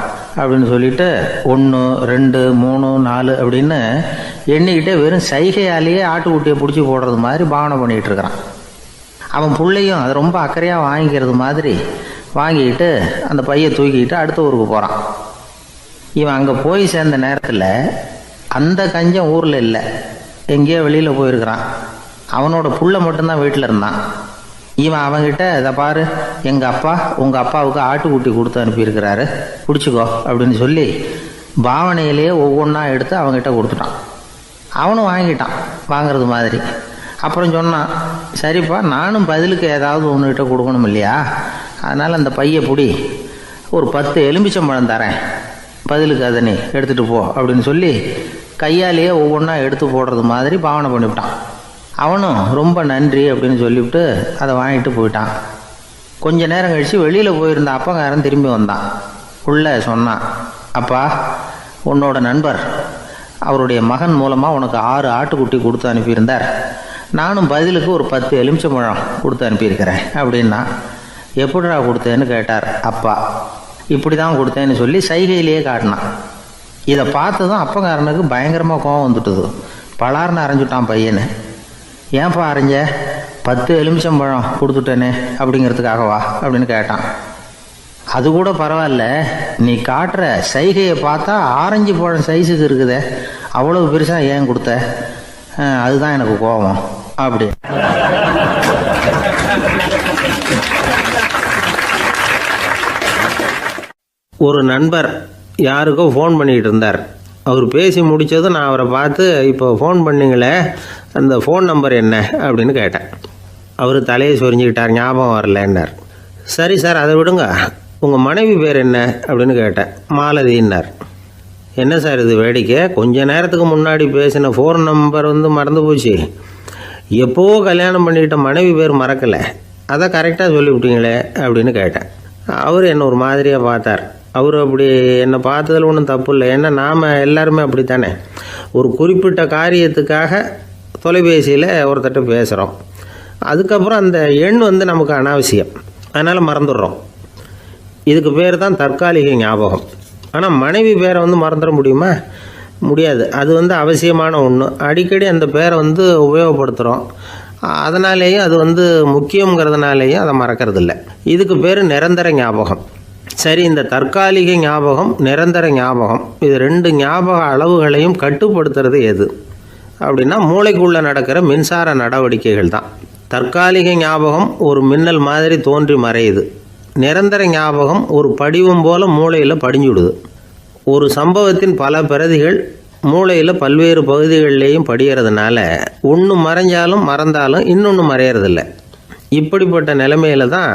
அப்படின்னு சொல்லிட்டு 1 2 3 4 அப்படின்னு எண்ணிக்கிட்டே வெறும் சைகையாலேயே ஆட்டுக்குட்டியை பிடிச்சி போடுறது மாதிரி பாவனை பண்ணிகிட்டு இருக்கிறான். அவன் பிள்ளையும் அதை ரொம்ப அக்கறையாக வாங்கிக்கிறது மாதிரி வாங்கிக்கிட்டு அந்த பையை தூக்கிக்கிட்டு அடுத்த ஊருக்கு போகிறான். இவன் அங்கே போய் சேர்ந்த நேரத்தில் அந்த கஞ்சன் ஊரில் இல்லை, எங்கேயோ வெளியில் போயிருக்கிறான். அவனோட புள்ள மட்டும்தான் வீட்டில் இருந்தான். இவன் அவன்கிட்ட, இதை பாரு, எங்கள் அப்பா உங்கள் அப்பாவுக்கு ஆட்டுக்குட்டி கொடுத்து அனுப்பியிருக்கிறாரு, பிடிச்சிக்கோ அப்படின்னு சொல்லி பாவனையிலேயே ஒவ்வொன்றா எடுத்து அவங்ககிட்ட கொடுத்துட்டான். அவனும் வாங்கிட்டான் வாங்கிறது மாதிரி. அப்புறம் சொன்னான், சரிப்பா, நானும் பதிலுக்கு ஏதாவது ஒன்றுகிட்ட கொடுக்கணும் இல்லையா, அதனால் அந்த பையை பிடி, ஒரு 10 எலுமிச்சம்பழம் தரேன், பதிலுக்கு அதை நீ எடுத்துகிட்டு போ அப்படின்னு சொல்லி கையாலேயே ஒவ்வொன்றா எடுத்து போடுறது மாதிரி பாவனை பண்ணிவிட்டான். அவனும் ரொம்ப நன்றி அப்படின்னு சொல்லிவிட்டு அதை வாங்கிட்டு போயிட்டான். கொஞ்ச நேரம் கழித்து வெளியில் போயிருந்த அப்பங்காரன் திரும்பி வந்தான். உள்ள சொன்னான், அப்பா, உன்னோட நண்பர் அவருடைய மகன் மூலமாக உனக்கு 6 ஆட்டுக்குட்டி கொடுத்து அனுப்பியிருந்தார். நானும் பதிலுக்கு ஒரு 10 எலுமிச்சம்பழம் கொடுத்து அனுப்பியிருக்கிறேன் அப்படின்னா. எப்படிடா கொடுத்தேன்னு கேட்டார் அப்பா. இப்படி தான் கொடுத்தேன்னு சொல்லி சைகையிலேயே காட்டினான். இதை பார்த்ததும் அப்பங்காரனுக்கு பயங்கரமாக கோபம் வந்துட்டுது. பலார்னு அரைஞ்சுட்டான் பையனை. ஏன்ப்பா அரைஞ்ச? 10 எலுமிச்சம்பழம் கொடுத்துட்டேனே அப்படிங்கிறதுக்காகவா அப்படின்னு கேட்டான். அது கூட பரவாயில்ல, நீ காட்டுற சைகையை பார்த்தா ஆரஞ்சு பழம் சைஸுக்கு இருக்குதே, அவ்வளவு பெருசாக ஏன் கொடுத்த? அதுதான் எனக்கு கோபம் அப்படி. ஒரு நண்பர் யாருக்கோ ஃபோன் பண்ணிக்கிட்டு இருந்தார். அவர் பேசி முடித்ததும் நான் அவரை பார்த்து, இப்போ ஃபோன் பண்ணிங்களே, அந்த ஃபோன் நம்பர் என்ன அப்படின்னு கேட்டேன். அவர் தலையை சொரிஞ்சுக்கிட்டார். ஞாபகம் வரலன்னார். சரி சார், அதை விடுங்க, உங்கள் மனைவி பேர் என்ன அப்படின்னு கேட்டேன். மாலதின்னார். என்ன சார் இது வேடிக்கை, கொஞ்ச நேரத்துக்கு முன்னாடி பேசின ஃபோன் நம்பர் மறந்து போச்சு. எப்போவோ கல்யாணம் பண்ணிக்கிட்ட மனைவி பேர் மறக்கலை, அதை கரெக்டாக சொல்லிவிட்டீங்களே அப்படின்னு கேட்டேன். அவர் என்னை ஒரு மாதிரியாக பார்த்தார். அவர் அப்படி என்னை பார்த்ததில் ஒன்றும் தப்பு இல்லை. ஏன்னா நாம் எல்லாருமே அப்படி தானே, ஒரு குறிப்பிட்ட காரியத்துக்காக தொலைபேசியில் ஒருத்தட்ட பேசுகிறோம். அதுக்கப்புறம் அந்த எண் நமக்கு அனாவசியம், அதனால் மறந்துடுறோம். இதுக்கு பேர் தான் தற்காலிக ஞாபகம். ஆனால் மனைவி பேரை மறந்துட முடியுமா? முடியாது. அது அவசியமான ஒன்று. அடிக்கடி அந்த பேரை உபயோகப்படுத்துகிறோம். அதனாலேயும் அது முக்கியங்கிறதுனாலேயும் அதை மறக்கறதில்ல. இதுக்கு பேர் நிரந்தர ஞாபகம். சரி, இந்த தற்காலிக ஞாபகம், நிரந்தர ஞாபகம், இது 2 ஞாபக அளவுகளையும் கட்டுப்படுத்துறது எது அப்படின்னா மூளைக்குள்ளே நடக்கிற மின்சார நடவடிக்கைகள் தான். தற்காலிக ஞாபகம் ஒரு மின்னல் மாதிரி தோன்றி மறையுது. நிரந்தர ஞாபகம் ஒரு படிவம் போல் மூளையில் படிஞ்சுடுது. ஒரு சம்பவத்தின் பல பிரதிகள் மூளையில் பல்வேறு பகுதிகளிலேயும் படிகிறதுனால ஒன்று மறைஞ்சாலும் மறந்தாலும் இன்னொன்று மறையறதில்ல. இப்படிப்பட்ட நிலைமையில தான்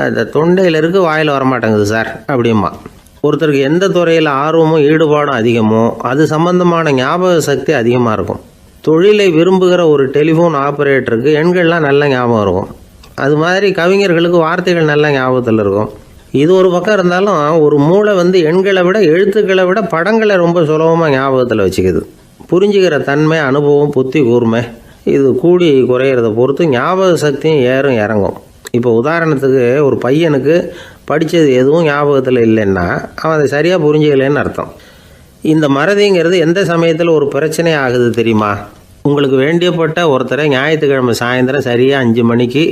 இந்த தொண்டையில் இருக்கு, வாயில் வரமாட்டேங்குது சார் அப்படிமா. ஒருத்தருக்கு எந்த துறையில் ஆர்வமும் ஈடுபாடும் அதிகமோ அது சம்பந்தமான ஞாபக சக்தி அதிகமாக இருக்கும். தொழிலை விரும்புகிற ஒரு டெலிஃபோன் ஆப்ரேட்டருக்கு எண்கள்லாம் நல்ல ஞாபகம் இருக்கும். அது மாதிரி கவிஞர்களுக்கு வார்த்தைகள் நல்ல ஞாபகத்தில் இருக்கும். இது ஒரு பக்கம் இருந்தாலும் ஒரு மூளை எண்களை விட எழுத்துக்களை விட படங்களை ரொம்ப சுலபமாக ஞாபகத்தில் வச்சுக்குது. புரிஞ்சுக்கிற தன்மை, அனுபவம், புத்தி கூர்மை இது கூடி குறையிறத பொறுத்து ஞாபக சக்தியும் ஏறும் இறங்கும். இப்போ உதாரணத்துக்கு ஒரு பையனுக்கு படித்தது எதுவும் ஞாபகத்தில் இல்லைன்னா அவன் அதை சரியாக புரிஞ்சுக்கலைன்னு அர்த்தம். இந்த மறதிங்கிறது எந்த சமயத்தில் ஒரு பிரச்சனை ஆகுது தெரியுமா? உங்களுக்கு வேண்டியப்பட்ட ஒருத்தரை ஞாயிற்றுக்கிழமை சாயந்தரம் சரியாக 5 மணிக்கு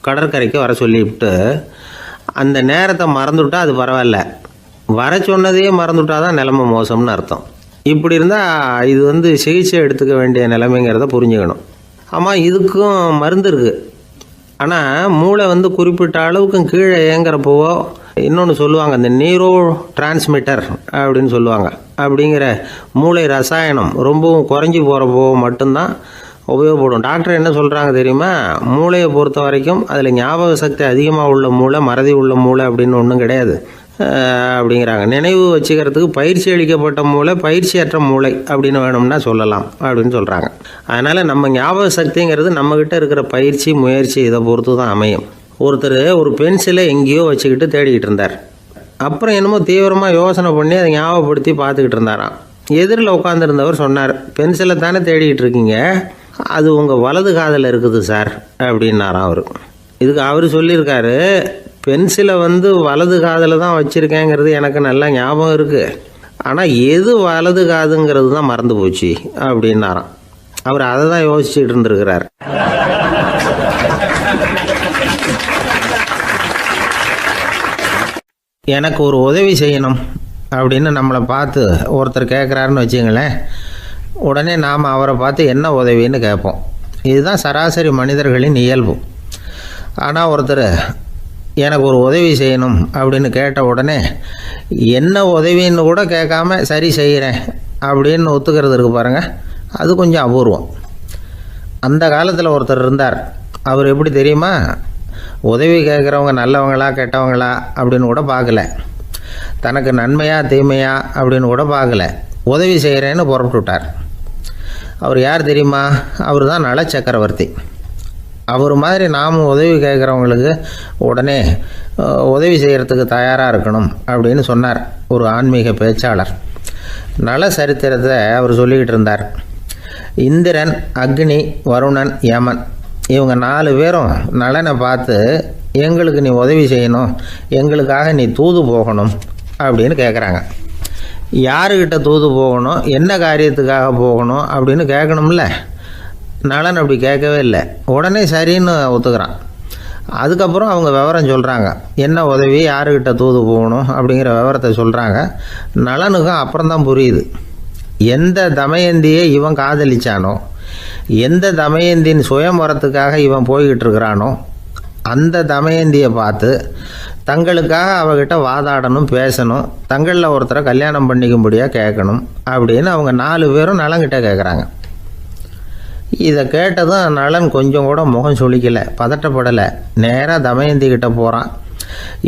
கடற்கரைக்கு வர சொல்லிவிட்டு அந்த நேரத்தை மறந்துவிட்டா அது பரவாயில்ல, வர சொன்னதையே மறந்துவிட்டா தான் நிலைமை மோசம்னு அர்த்தம். இப்படி இருந்தால் இது சிகிச்சை எடுத்துக்க வேண்டிய நிலைமைங்கிறத புரிஞ்சுக்கணும். ஆமாம், இதுக்கும் மருந்து இருக்குது. ஆனால் மூளை குறிப்பிட்ட அளவுக்கும் கீழே இயங்குறப்போவோ இன்னொன்று சொல்லுவாங்க, இந்த நியூரோ டிரான்ஸ்மிட்டர் அப்படின்னு சொல்லுவாங்க. அப்படிங்கிற மூளை ரசாயனம் ரொம்பவும் குறைஞ்சி போகிறப்போ மட்டும்தான் உபயோகப்படும். டாக்டர் என்ன சொல்கிறாங்க தெரியுமா? மூளையை பொறுத்த வரைக்கும் அதில் ஞாபக சக்தி அதிகமாக உள்ள மூளை, மறதி உள்ள மூளை அப்படின்னு ஒன்றும் கிடையாது அப்படிங்கிறாங்க. நினைவு வச்சுக்கிறதுக்கு பயிற்சி அளிக்கப்பட்ட மூளை, பயிற்சியற்ற மூளை அப்படின்னு வேணும்னா சொல்லலாம் அப்படின்னு சொல்கிறாங்க. அதனால் நம்ம ஞாபக சக்திங்கிறது நம்மக்கிட்ட இருக்கிற பயிற்சி, முயற்சி இதை பொறுத்து தான் அமையும். ஒருத்தர் ஒரு பென்சிலை எங்கேயோ வச்சுக்கிட்டு தேடிக்கிட்டு இருந்தார். அப்புறம் என்னமோ தீவிரமாக யோசனை பண்ணி அதை ஞாபகப்படுத்தி பார்த்துக்கிட்டு இருந்தாராம். எதிரில் உட்காந்துருந்தவர் சொன்னார், பென்சிலை தானே தேடிக்கிட்டு இருக்கீங்க, அது உங்கள் வலது காதில் இருக்குது சார் அப்படின்னாராம் அவர். இதுக்கு அவர் சொல்லியிருக்காரு, பென்சிலை வலது காதில் தான் வச்சுருக்கேங்கிறது எனக்கு நல்லா ஞாபகம் இருக்குது, ஆனால் எது வலது காதுங்கிறது தான் மறந்து போச்சு அப்படின்னாராம். அவர் அதை தான் யோசிச்சுட்டு இருந்திருக்கிறார். எனக்கு ஒரு உதவி செய்யணும் அப்படின்னு நம்மளை பார்த்து ஒருத்தர் கேட்குறாருன்னு வச்சுங்களேன், உடனே நாம் அவரை பார்த்து என்ன உதவின்னு கேட்போம். இதுதான் சராசரி மனிதர்களின் இயல்பு. ஆனால் ஒருத்தர் எனக்கு ஒரு உதவி செய்யணும் அப்படின்னு கேட்ட உடனே என்ன உதவின்னு கூட கேட்காம சரி செய்கிறேன் அப்படின்னு ஒத்துக்கிறது இருக்கு பாருங்கள், அது கொஞ்சம் அபூர்வம். அந்த காலத்தில் ஒருத்தர் இருந்தார். அவர் எப்படி தெரியுமா? உதவி கேட்குறவங்க நல்லவங்களா கெட்டவங்களா அப்படின்னு கூட பார்க்கல, தனக்கு நன்மையா தீமையா அப்படின்னு கூட பார்க்கல, உதவி செய்கிறேன்னு புறப்பட்டு விட்டார். அவர் யார் தெரியுமா? அவர் தான் நல சக்கரவர்த்தி. அவர் மாதிரி நாமும் உதவி கேட்குறவங்களுக்கு உடனே உதவி செய்கிறதுக்கு தயாராக இருக்கணும் அப்படின்னு சொன்னார் ஒரு ஆன்மீக பேச்சாளர். நல சரித்திரத்தை அவர் சொல்லிக்கிட்டு இருந்தார். இந்திரன், அக்னி, வருணன், யமன் இவங்க 4 பேரும் நலனை பார்த்து எங்களுக்கு நீ உதவி செய்யணும், எங்களுக்காக நீ தூது போகணும் அப்படின்னு கேட்குறாங்க. யாருக்கிட்ட தூது போகணும், என்ன காரியத்துக்காக போகணும் அப்படின்னு கேட்கணும்ல. நலன் அப்படி கேட்கவே இல்லை, உடனே சரின்னு ஒத்துக்கிறான். அதுக்கப்புறம் அவங்க விவரம் சொல்கிறாங்க, என்ன உதவி, யாருக்கிட்ட தூது போகணும் அப்படிங்கிற விவரத்தை சொல்கிறாங்க. நலனுக்கும் அப்புறம்தான் புரியுது, எந்த தமயந்தியை இவன் காதலிச்சானோ, எந்த தமயந்தின் சுயமரத்துக்காக இவன் போய்கிட்டு இருக்கிறானோ அந்த தமயந்தியை பார்த்து தங்களுக்காக அவகிட்ட வாதாடணும், பேசணும், தங்களில் ஒருத்தரை கல்யாணம் பண்ணிக்கும்படியாக கேட்கணும் அப்படின்னு அவங்க 4 பேரும் நலன்கிட்ட கேட்குறாங்க. இதை கேட்டதும் நலன் கொஞ்சம் கூட முகம் சுளிக்கலை, பதட்டப்படலை. நேராக தமயந்தி கிட்ட போகிறான்.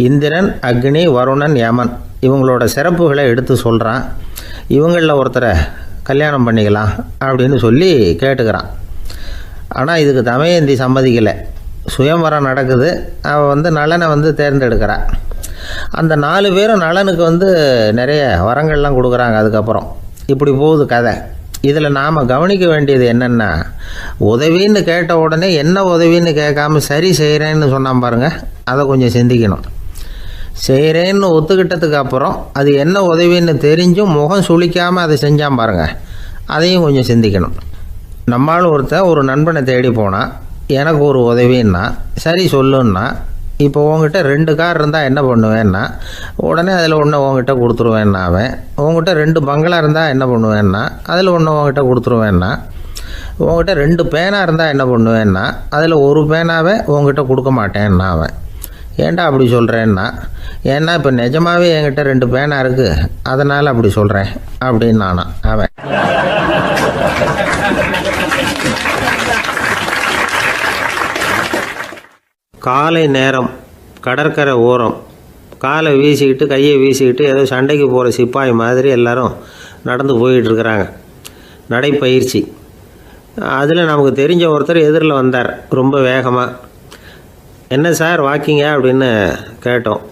இந்திரன், அக்னி, வருணன், யமன் இவங்களோட சிறப்புகளை எடுத்து சொல்கிறான். இவங்களில் ஒருத்தரை கல்யாணம் பண்ணிக்கலாம் அப்படின்னு சொல்லி கேட்டுக்கிறான். இதுக்கு தமயந்தி சம்மதிக்கலை. சுயமரம் நடக்குது, அவள் நலனை தேர்ந்தெடுக்கிறாள். அந்த 4 பேரும் நலனுக்கு நிறைய வரங்கள்லாம் கொடுக்குறாங்க. அதுக்கப்புறம் இப்படி போகுது கதை. இதில் நாம் கவனிக்க வேண்டியது என்னென்னா, உதவின்னு கேட்ட உடனே என்ன உதவின்னு கேட்காம சரி செய்கிறேன்னு சொன்னான் பாருங்கள், அதை கொஞ்சம் சிந்திக்கணும். செய்கிறேன்னு ஒத்துக்கிட்டதுக்கு அப்புறம் அது என்ன உதவின்னு தெரிஞ்சும் முகம் சுளிக்காமல் அதை செஞ்சான் பாருங்கள், அதையும் கொஞ்சம் சிந்திக்கணும். நம்மளால் ஒருத்தர் ஒரு நண்பனை தேடி போனால் எனக்கு ஒரு உதவின்னா சரி சொல்லுன்னா, இப்போ உங்ககிட்ட 2 கார் இருந்தால் என்ன பண்ணுவேன்னா உடனே அதில் ஒன்று உங்ககிட்ட கொடுத்துருவேன்னா, அவன் உங்ககிட்ட 2 பங்களா இருந்தால் என்ன பண்ணுவேன்னா அதில் ஒன்று உங்ககிட்ட கொடுத்துருவேன்னா, உங்ககிட்ட 2 பேனா இருந்தால் என்ன பண்ணுவேன்னா அதில் ஒரு பேனாவை உங்ககிட்ட கொடுக்க மாட்டேன்னா அவன். ஏன்டா அப்படி சொல்கிறேன்னா, ஏன்னா இப்போ நிஜமாகவே என்கிட்ட 2 பேனா இருக்குது, அதனால் அப்படி சொல்கிறேன் அப்படின்னு நானா அவன். காலை நேரம் கடற்கரை ஓரம் காலை வீசிக்கிட்டு கையை வீசிக்கிட்டு ஏதோ சண்டைக்கு போகிற சிப்பாய் மாதிரி எல்லாரும் நடந்து போயிட்டுருக்குறாங்க. நடைப்பயிற்சி. அதில் நமக்கு தெரிஞ்ச ஒருத்தர் எதிரில் வந்தார் ரொம்ப வேகமாக. என்ன சார் வாக்கிங்க அப்படின்னு கேட்டோம்.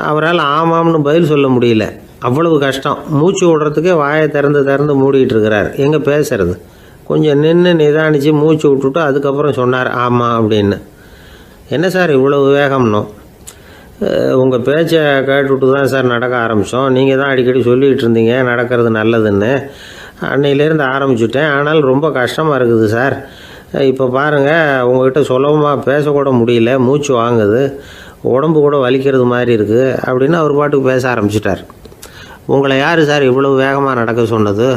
அவரால் ஆமாம்னு பதில் சொல்ல முடியல. அவ்வளவு கஷ்டம். மூச்சு விடுறதுக்கே வாயை திறந்து மூடிட்டு இருக்கிறார். எங்கே பேசுறது? கொஞ்சம் நின்று நிதானித்து மூச்சு விட்டுட்டு அதுக்கப்புறம் சொன்னார் ஆமாம் அப்படின்னு. என்ன சார் இவ்வளவு வேகம்னோ? உங்கள் பேச்சை கேட்டுவிட்டு தான் சார் நடக்க ஆரம்பித்தோம். நீங்கள் தான் அடிக்கடி சொல்லிகிட்டு இருந்தீங்க நடக்கிறது நல்லதுன்னு. அன்னையிலேருந்து ஆரம்பிச்சுட்டேன். ஆனால் ரொம்ப கஷ்டமாக இருக்குது சார். இப்போ பாருங்கள், உங்கள்கிட்ட சுலபமாக பேசக்கூட முடியல, மூச்சு வாங்குது, உடம்பு கூட வலிக்கிறது மாதிரி இருக்குது அப்படின்னு அவர் பாட்டுக்கு பேச ஆரம்பிச்சிட்டார். உங்களை யார் சார் இவ்வளவு வேகமாக நடக்க சொன்னது?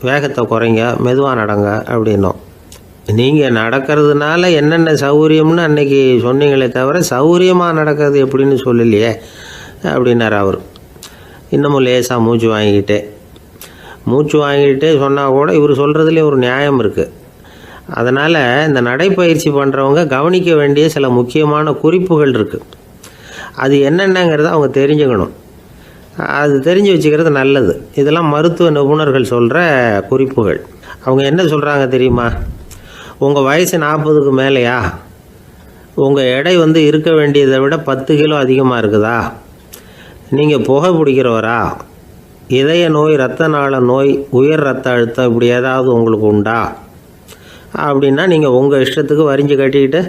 வேகத்தை குறைங்க, மெதுவாக நடங்க அப்படின்னோம். நீங்கள் நடக்கிறதுனால என்னென்ன சௌகரியம்னு அன்றைக்கி சொன்னீங்களே தவிர சௌகரியமாக நடக்கிறது எப்படின்னு சொல்லலையே அப்படின்னார் அவர். இன்னமும் லேசாக மூச்சு வாங்கிக்கிட்டே சொன்னால் கூட இவர் சொல்கிறதுலேயே ஒரு நியாயம் இருக்குது. அதனால் இந்த நடைப்பயிற்சி பண்ணுறவங்க கவனிக்க வேண்டிய சில முக்கியமான குறிப்புகள் இருக்குது. அது என்னென்னங்கிறத அவங்க தெரிஞ்சுக்கணும். அது தெரிஞ்சு வச்சுக்கிறது நல்லது. இதெல்லாம் மருத்துவ நிபுணர்கள் சொல்கிற குறிப்புகள். அவங்க என்ன சொல்கிறாங்க தெரியுமா? உங்கள் வயசு 40க்கு மேலேயா? உங்கள் எடை இருக்க வேண்டியதை விட 10 கிலோ அதிகமாக இருக்குதா? நீங்கள் புகை பிடிக்கிறவரா? இதய நோய், இரத்த நாள நோய், உயர் இரத்த அழுத்தம் இப்படி ஏதாவது உங்களுக்கு உண்டா? அப்படின்னா நீங்கள் உங்கள் இஷ்டத்துக்கு வரிஞ்சு கட்டிக்கிட்டு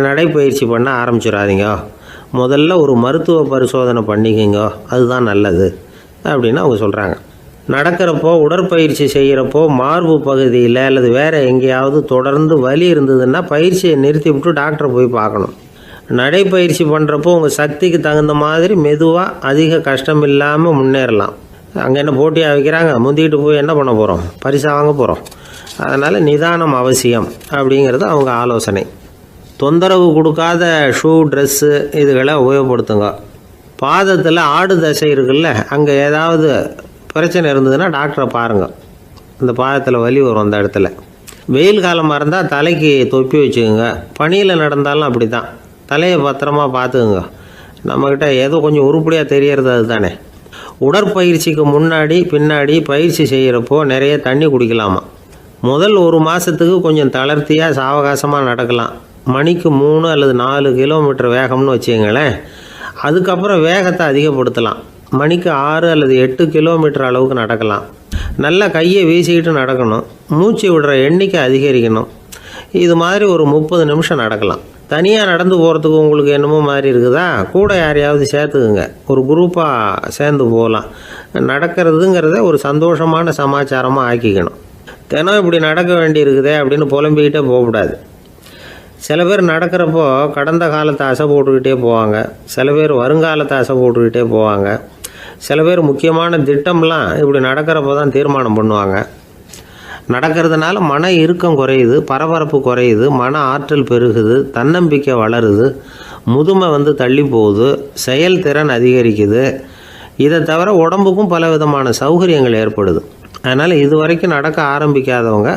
நடைப்பயிற்சி பண்ண ஆரம்பிச்சிடாதீங்க. முதல்ல ஒரு மருத்துவ பரிசோதனை பண்ணிக்கோங்க, அதுதான் நல்லது அப்படின்னு அவங்க சொல்கிறாங்க. நடக்கிறப்போ, உடற்பயிற்சி செய்கிறப்போ மார்பு பகுதியில் அல்லது வேறு எங்கேயாவது தொடர்ந்து வலி இருந்ததுன்னா பயிற்சியை நிறுத்தி விட்டு டாக்டரை போய் பார்க்கணும். நடைப்பயிற்சி பண்ணுறப்போ உங்கள் சக்திக்கு தகுந்த மாதிரி மெதுவாக அதிக கஷ்டம் இல்லாமல் முன்னேறலாம். அங்கே என்ன போட்டியாக வைக்கிறாங்க? முந்திக்கிட்டு போய் என்ன பண்ண போகிறோம்? பரிசாக வாங்க போகிறோம். அதனால் நிதானம் அவசியம் அப்படிங்கிறது அவங்க ஆலோசனை. தொந்தரவு கொடுக்காத ஷூ, ட்ரெஸ்ஸு இதுகளை உபயோகப்படுத்துங்க. பாதத்தில் ஆடு தசை இருக்குல்ல, அங்கே ஏதாவது பிரச்சனை இருந்ததுன்னா டாக்டரை பாருங்கள். அந்த பாதத்தில் வலி வரும் அந்த இடத்துல. வெயில் காலமாக இருந்தால் தலைக்கு தொப்பி வச்சுக்கோங்க. பனியில் நடந்தாலும் அப்படி தான். தலையை பத்திரமா பார்த்துக்குங்க. நம்மக்கிட்ட ஏதோ கொஞ்சம் உருப்படியாக தெரியறது அது தானே. உடற்பயிற்சிக்கு முன்னாடி பின்னாடி பயிற்சி செய்கிறப்போ நிறைய தண்ணி குடிக்கலாமா. முதல் 1 மாதத்துக்கு கொஞ்சம் தளர்த்தியாக சாவகாசமாக நடக்கலாம். மணிக்கு 3 அல்லது 4 கிலோமீட்டர் வேகம்னு வச்சுங்களேன். அதுக்கப்புறம் வேகத்தை அதிகப்படுத்தலாம். மணிக்கு 6 அல்லது 8 கிலோமீட்டர் அளவுக்கு நடக்கலாம். நல்லா கையை வீசிக்கிட்டு நடக்கணும். மூச்சு விடுற எண்ணிக்கை அதிகரிக்கணும். இது மாதிரி ஒரு 30 நிமிஷம் நடக்கலாம். தனியாக நடந்து போகிறதுக்கு உங்களுக்கு என்னமோ மாதிரி இருக்குதா? கூட யாரையாவது சேர்த்துக்குங்க. ஒரு குரூப்பாக சேர்ந்து போகலாம். நடக்கிறதுங்கிறத ஒரு சந்தோஷமான சமாச்சாரமாக ஆக்கிக்கணும். தினம் இப்படி நடக்க வேண்டி இருக்குதே அப்படின்னு புலம்பிக்கிட்டே போகக்கூடாது. சில பேர் நடக்கிறப்போ கடந்த காலத்தை அசை போட்டுக்கிட்டே போவாங்க. சில பேர் வருங்காலத்தை அசை போட்டுக்கிட்டே போவாங்க. சில பேர் முக்கியமான திட்டம்லாம் இப்படி நடக்கிறப்போ தான் தீர்மானம் பண்ணுவாங்க. நடக்கிறதுனால மன இறுக்கம் குறையுது, பரபரப்பு குறையுது, மன ஆற்றல் பெருகுது, தன்னம்பிக்கை வளருது, முதுமை தள்ளி போகுது, செயல்திறன் அதிகரிக்குது. இதை தவிர உடம்புக்கும் பல விதமான சௌகரியங்கள் ஏற்படுது. அதனால் இது வரைக்கும் நடக்க ஆரம்பிக்காதவங்க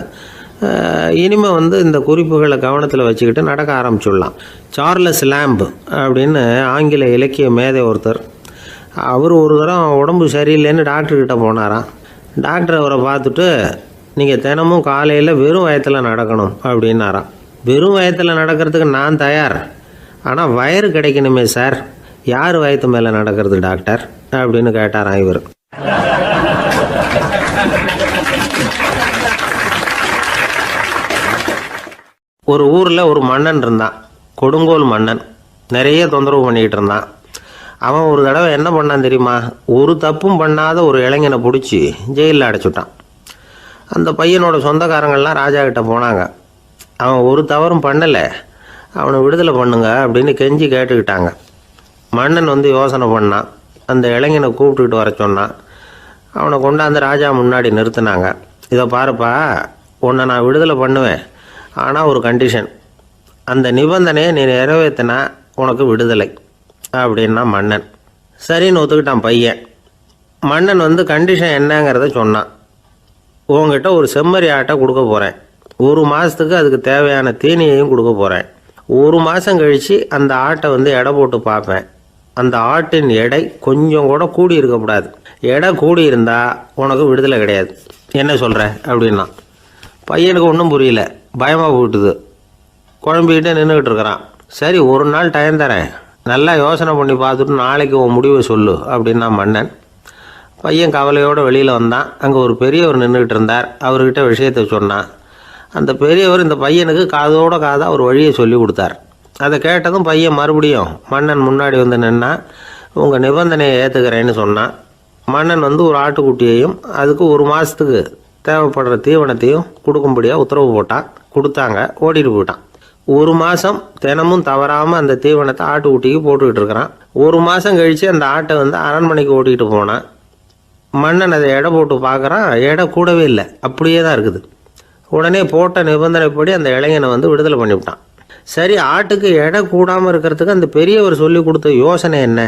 இனிமேல் இந்த குறிப்புகளை கவனத்தில் வச்சுக்கிட்டு நடக்க ஆரம்பிச்சுடலாம். சார்லஸ் லேம்ப் அப்படின்னு ஆங்கில இலக்கிய மேதை ஒருத்தர். அவர் ஒரு தரம் உடம்பு சரியில்லைன்னு டாக்டர்கிட்ட போனாராம். டாக்டர் அவரை பார்த்துட்டு, நீங்கள் தினமும் காலையில் வெறும் வயத்தில் நடக்கணும் அப்படின்னாராம். வெறும் வயத்தில் நடக்கிறதுக்கு நான் தயார், ஆனால் வயிறு கிடைக்கணுமே சார். யார் வயத்து மேலே நடக்கிறது டாக்டர் அப்படின்னு கேட்டாராம் இவர். ஒரு ஊரில் ஒரு மன்னன் இருந்தான், கொடுங்கோல் மன்னன். நிறைய தொந்தரவு பண்ணிக்கிட்டு இருந்தான். அவன் ஒரு தடவை என்ன பண்ணான் தெரியுமா? ஒரு தப்பும் பண்ணாத ஒரு இளைஞனை பிடிச்சி ஜெயிலில் அடைச்சுட்டான். அந்த பையனோட சொந்தக்காரங்கள்லாம் ராஜா கிட்ட போனாங்க. அவன் ஒரு தவறும் பண்ணலை, அவனை விடுதலை பண்ணுங்க அப்படின்னு கெஞ்சி கேட்டுக்கிட்டாங்க. மன்னன் யோசனை பண்ணான். அந்த இளைஞனை கூப்பிட்டுக்கிட்டு வர சொன்னான். அவனை கொண்டாந்து ராஜா முன்னாடி நிறுத்தினாங்க. இதை பாருப்பா, உன்னை நான் விடுதலை பண்ணுவேன், ஆனால் ஒரு கண்டிஷன். அந்த நிபந்தனையை நீ நிறைவேற்றினா உனக்கு விடுதலை அப்படின்னா மன்னன். சரின்னு ஒத்துக்கிட்டான் பையன். மன்னன் கண்டிஷன் என்னங்கிறத சொன்னான். உங்ககிட்ட ஒரு செம்மறி ஆட்டை கொடுக்க போகிறேன். 1 மாதத்துக்கு அதுக்கு தேவையான தீனியையும் கொடுக்க போகிறேன். 1 மாதம் கழித்து அந்த ஆட்டை வந்து எடை போட்டு பார்ப்பேன். அந்த ஆட்டின் எடை கொஞ்சம் கூட கூடி இருக்கக்கூடாது. எடை கூடி இருந்தால் உனக்கு விடுதலை கிடையாது. என்ன சொல்கிற அப்படின்னா பையனுக்கு ஒன்றும் புரியல, பயமாக போட்டுது. குழம்பிக்கிட்டே நின்றுக்கிட்டு இருக்கிறான். சரி, ஒரு நாள் டைம் தரேன், நல்லா யோசனை பண்ணி பார்த்துட்டு நாளைக்கு உன் முடிவை சொல்லு அப்படின்னா மன்னன். பையன் கவலையோடு வெளியில் வந்தான். அங்கே ஒரு பெரியவர் நின்றுக்கிட்டு இருந்தார். அவர்கிட்ட விஷயத்தை சொன்னான். அந்த பெரியவர் இந்த பையனுக்கு காதோட காதாக ஒரு வழியை சொல்லி கொடுத்தார். அதை கேட்டதும் பையன் மறுபடியும் மன்னன் முன்னாடி வந்து நின்னா, உங்கள் நிபந்தனையை ஏற்றுக்கிறேன்னு சொன்னான். மன்னன் வந்து ஒரு ஆட்டுக்குட்டியையும் அதுக்கு 1 மாதத்துக்கு தேவைப்படுற தீவனத்தையும் கொடுக்கும்படியாக உத்தரவு போட்டான். கொடுத்தாங்க, ஓடிட்டு போயிட்டான். 1 மாதம் தினமும் தவறாமல் அந்த தீவனத்தை ஆட்டுக்குட்டிக்கு போட்டுக்கிட்டு இருக்கிறான். 1 மாதம் கழித்து அந்த ஆட்டை வந்து அரண்மனைக்கு ஓட்டிகிட்டு போனான். மன்னன் அதை எடை போட்டு பார்க்குறான். எடை கூடவே இல்லை, அப்படியே தான் இருக்குது. உடனே போட்ட நிபந்தனைப்படி அந்த இளைஞனை வந்து விடுதலை பண்ணிவிட்டான். சரி, ஆட்டுக்கு எடை கூடாமல் இருக்கிறதுக்கு அந்த பெரியவர் சொல்லி கொடுத்த யோசனை என்ன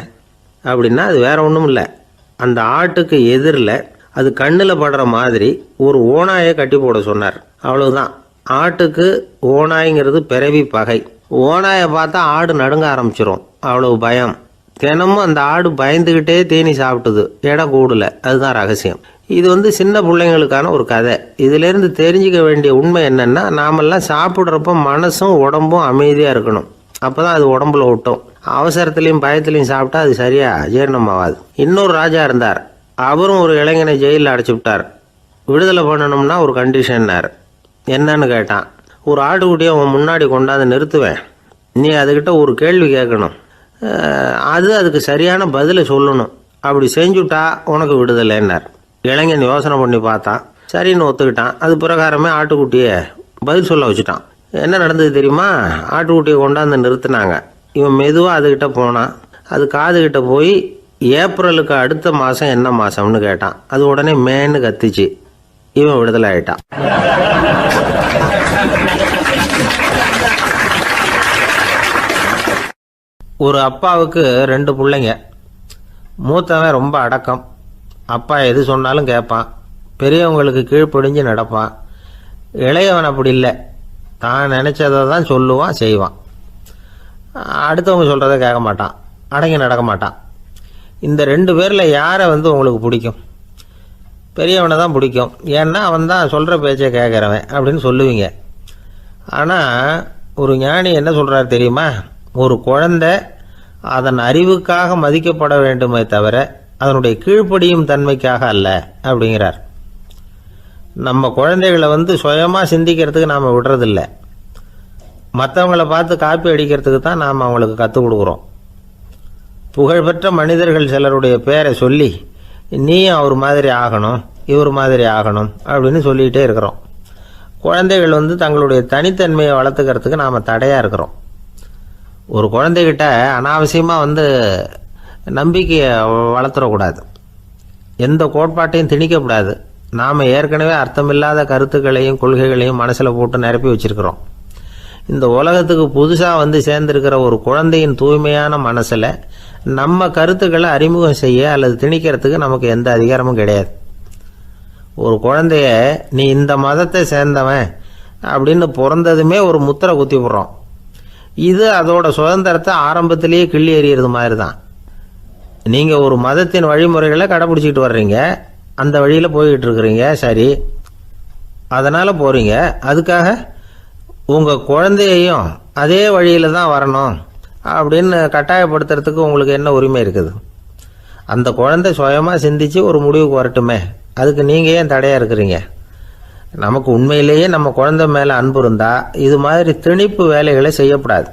அப்படின்னா, அது வேற ஒன்றும் இல்லை. அந்த ஆட்டுக்கு எதிரில் அது கண்ணில் படுற மாதிரி ஒரு ஓநாயை கட்டி போட சொன்னார். அவ்வளவுதான். ஆட்டுக்கு ஓநாய்ங்கிறது பிறவி பகை. ஓநாயை பார்த்தா ஆடு நடுங்க ஆரம்பிச்சிரும், அவ்வளவு பயம். தினமும் அந்த ஆடு பயந்துக்கிட்டே தீனி சாப்பிட்டுது, எடை கூடல. அதுதான் ரகசியம். இது வந்து சின்ன பிள்ளைங்களுக்கான ஒரு கதை. இதிலேருந்து தெரிஞ்சிக்க வேண்டிய உண்மை என்னென்னா, நாமெல்லாம் சாப்பிட்றப்ப மனசும் உடம்பும் அமைதியாக இருக்கணும். அப்போ தான் அது உடம்புல விட்டும். அவசரத்துலேயும் பயத்துலையும் சாப்பிட்டா அது சரியாக ஜீரணமாகாது. இன்னொரு ராஜா இருந்தார். அவரும் ஒரு இளைஞனை ஜெயிலில் அடைச்சி விட்டார். விடுதலை பண்ணணும்னா ஒரு கண்டிஷன்னார். என்னன்னு கேட்டான். ஒரு ஆட்டுக்குட்டியை அவன் முன்னாடி கொண்டாந்து நிறுத்துவேன், நீ அதுக்கிட்ட ஒரு கேள்வி கேட்கணும், அதுக்கு சரியான பதிலை சொல்லணும். அப்படி செஞ்சுட்டா உனக்கு விடுதலைன்னார். இளைஞன் யோசனை பண்ணி பார்த்தான். சரின்னு ஒத்துக்கிட்டான். அது பிரகாரமே ஆட்டுக்குட்டியை பதில் சொல்ல வச்சுட்டான். என்ன நடந்தது தெரியுமா? ஆட்டுக்குட்டியை கொண்டாந்து நிறுத்தினாங்க. இவன் மெதுவாக அதுக்கிட்ட போனான். அது காதுகிட்ட போய் ஏப்ரலுக்கு அடுத்த மாதம் என்ன மாதம்னு கேட்டான். அது உடனே மேன்னு கத்திச்சு. இவன் விடுதலை ஆயிட்டான். ஒரு அப்பாவுக்கு 2 பிள்ளைங்க. மூத்தவன் ரொம்ப அடக்கம். அப்பா எது சொன்னாலும் கேட்பான், பெரியவங்களுக்கு கீழ்ப்படிஞ்சு நடப்பான். இளையவன் அப்படி இல்லை, தான் நினச்சதை தான் சொல்லுவான், செய்வான். அடுத்தவங்க சொல்கிறத கேட்க மாட்டான், அடங்கி நடக்க மாட்டான். இந்த 2 பேரில் யாரை வந்து உங்களுக்கு பிடிக்கும்? பெரியவனை தான் பிடிக்கும். ஏன்னா அவன் தான் சொல்கிற பேச்சை கேட்குறவன் அப்படின்னு சொல்லுவீங்க. ஆனால் ஒரு ஞானி என்ன சொல்கிறார் தெரியுமா? ஒரு குழந்தை அதன் அறிவுக்காக மதிக்கப்பட வேண்டுமே தவிர அதனுடைய கீழ்ப்படியும் தன்மைக்காக அல்ல அப்படிங்கிறார். நம்ம குழந்தைகளை வந்து சுயமாக சிந்திக்கிறதுக்கு நாம் விடுறதில்லை. மற்றவங்கள பார்த்து காப்பி அடிக்கிறதுக்கு தான் நாம் அவங்களுக்கு கற்றுக் கொடுக்குறோம். புகழ்பெற்ற மனிதர்கள் சிலருடைய பேரை சொல்லி, நீயும் அவர் மாதிரி ஆகணும், இவர் மாதிரி ஆகணும் அப்படின்னு சொல்லிகிட்டே இருக்கிறோம். குழந்தைகள் வந்து தங்களுடைய தனித்தன்மையை வளர்த்துக்கிறதுக்கு நாம் தடையாக இருக்கிறோம். ஒரு குழந்தைகிட்ட அனாவசியமாக வந்து நம்பிக்கையை வளர்த்துடக்கூடாது, எந்த கோட்பாட்டையும் திணிக்கக்கூடாது. நாம் ஏற்கனவே அர்த்தமில்லாத கருத்துக்களையும் கொள்கைகளையும் மனசில் போட்டு நிரப்பி வச்சுருக்கிறோம். இந்த உலகத்துக்கு புதுசாக வந்து சேர்ந்திருக்கிற ஒரு குழந்தையின் தூய்மையான மனசில் நம்ம கருத்துக்களை அறிமுகம் செய்ய அல்லது திணிக்கிறதுக்கு நமக்கு எந்த அதிகாரமும் கிடையாது. ஒரு குழந்தைய நீ இந்த மதத்தை சேர்ந்தவன் அப்படின்னு பிறந்ததுமே ஒரு முத்திரை குத்தி விடுறோம். இது அதோட சுதந்திரத்தை ஆரம்பத்திலேயே கிள்ளி எறிகிறது மாதிரி தான். நீங்கள் ஒரு மதத்தின் வழிமுறைகளை கடைப்பிடிச்சிக்கிட்டு வர்றீங்க, அந்த வழியில் போய்கிட்டு இருக்கிறீங்க, சரி, அதனால் போகிறீங்க. அதுக்காக உங்கள் குழந்தையையும் அதே வழியில் தான் வரணும் அப்படின்னு கட்டாயப்படுத்துறதுக்கு உங்களுக்கு என்ன உரிமை இருக்குது? அந்த குழந்தை சுயமாக சிந்தித்து ஒரு முடிவுக்கு வரட்டுமே, அதுக்கு நீங்கள் ஏன் தடையாக இருக்கிறீங்க? நமக்கு உண்மையிலேயே நம்ம குழந்தை மேலே அன்பு இருந்தால் இது மாதிரி திணிப்பு வேலைகளை செய்யக்கூடாது.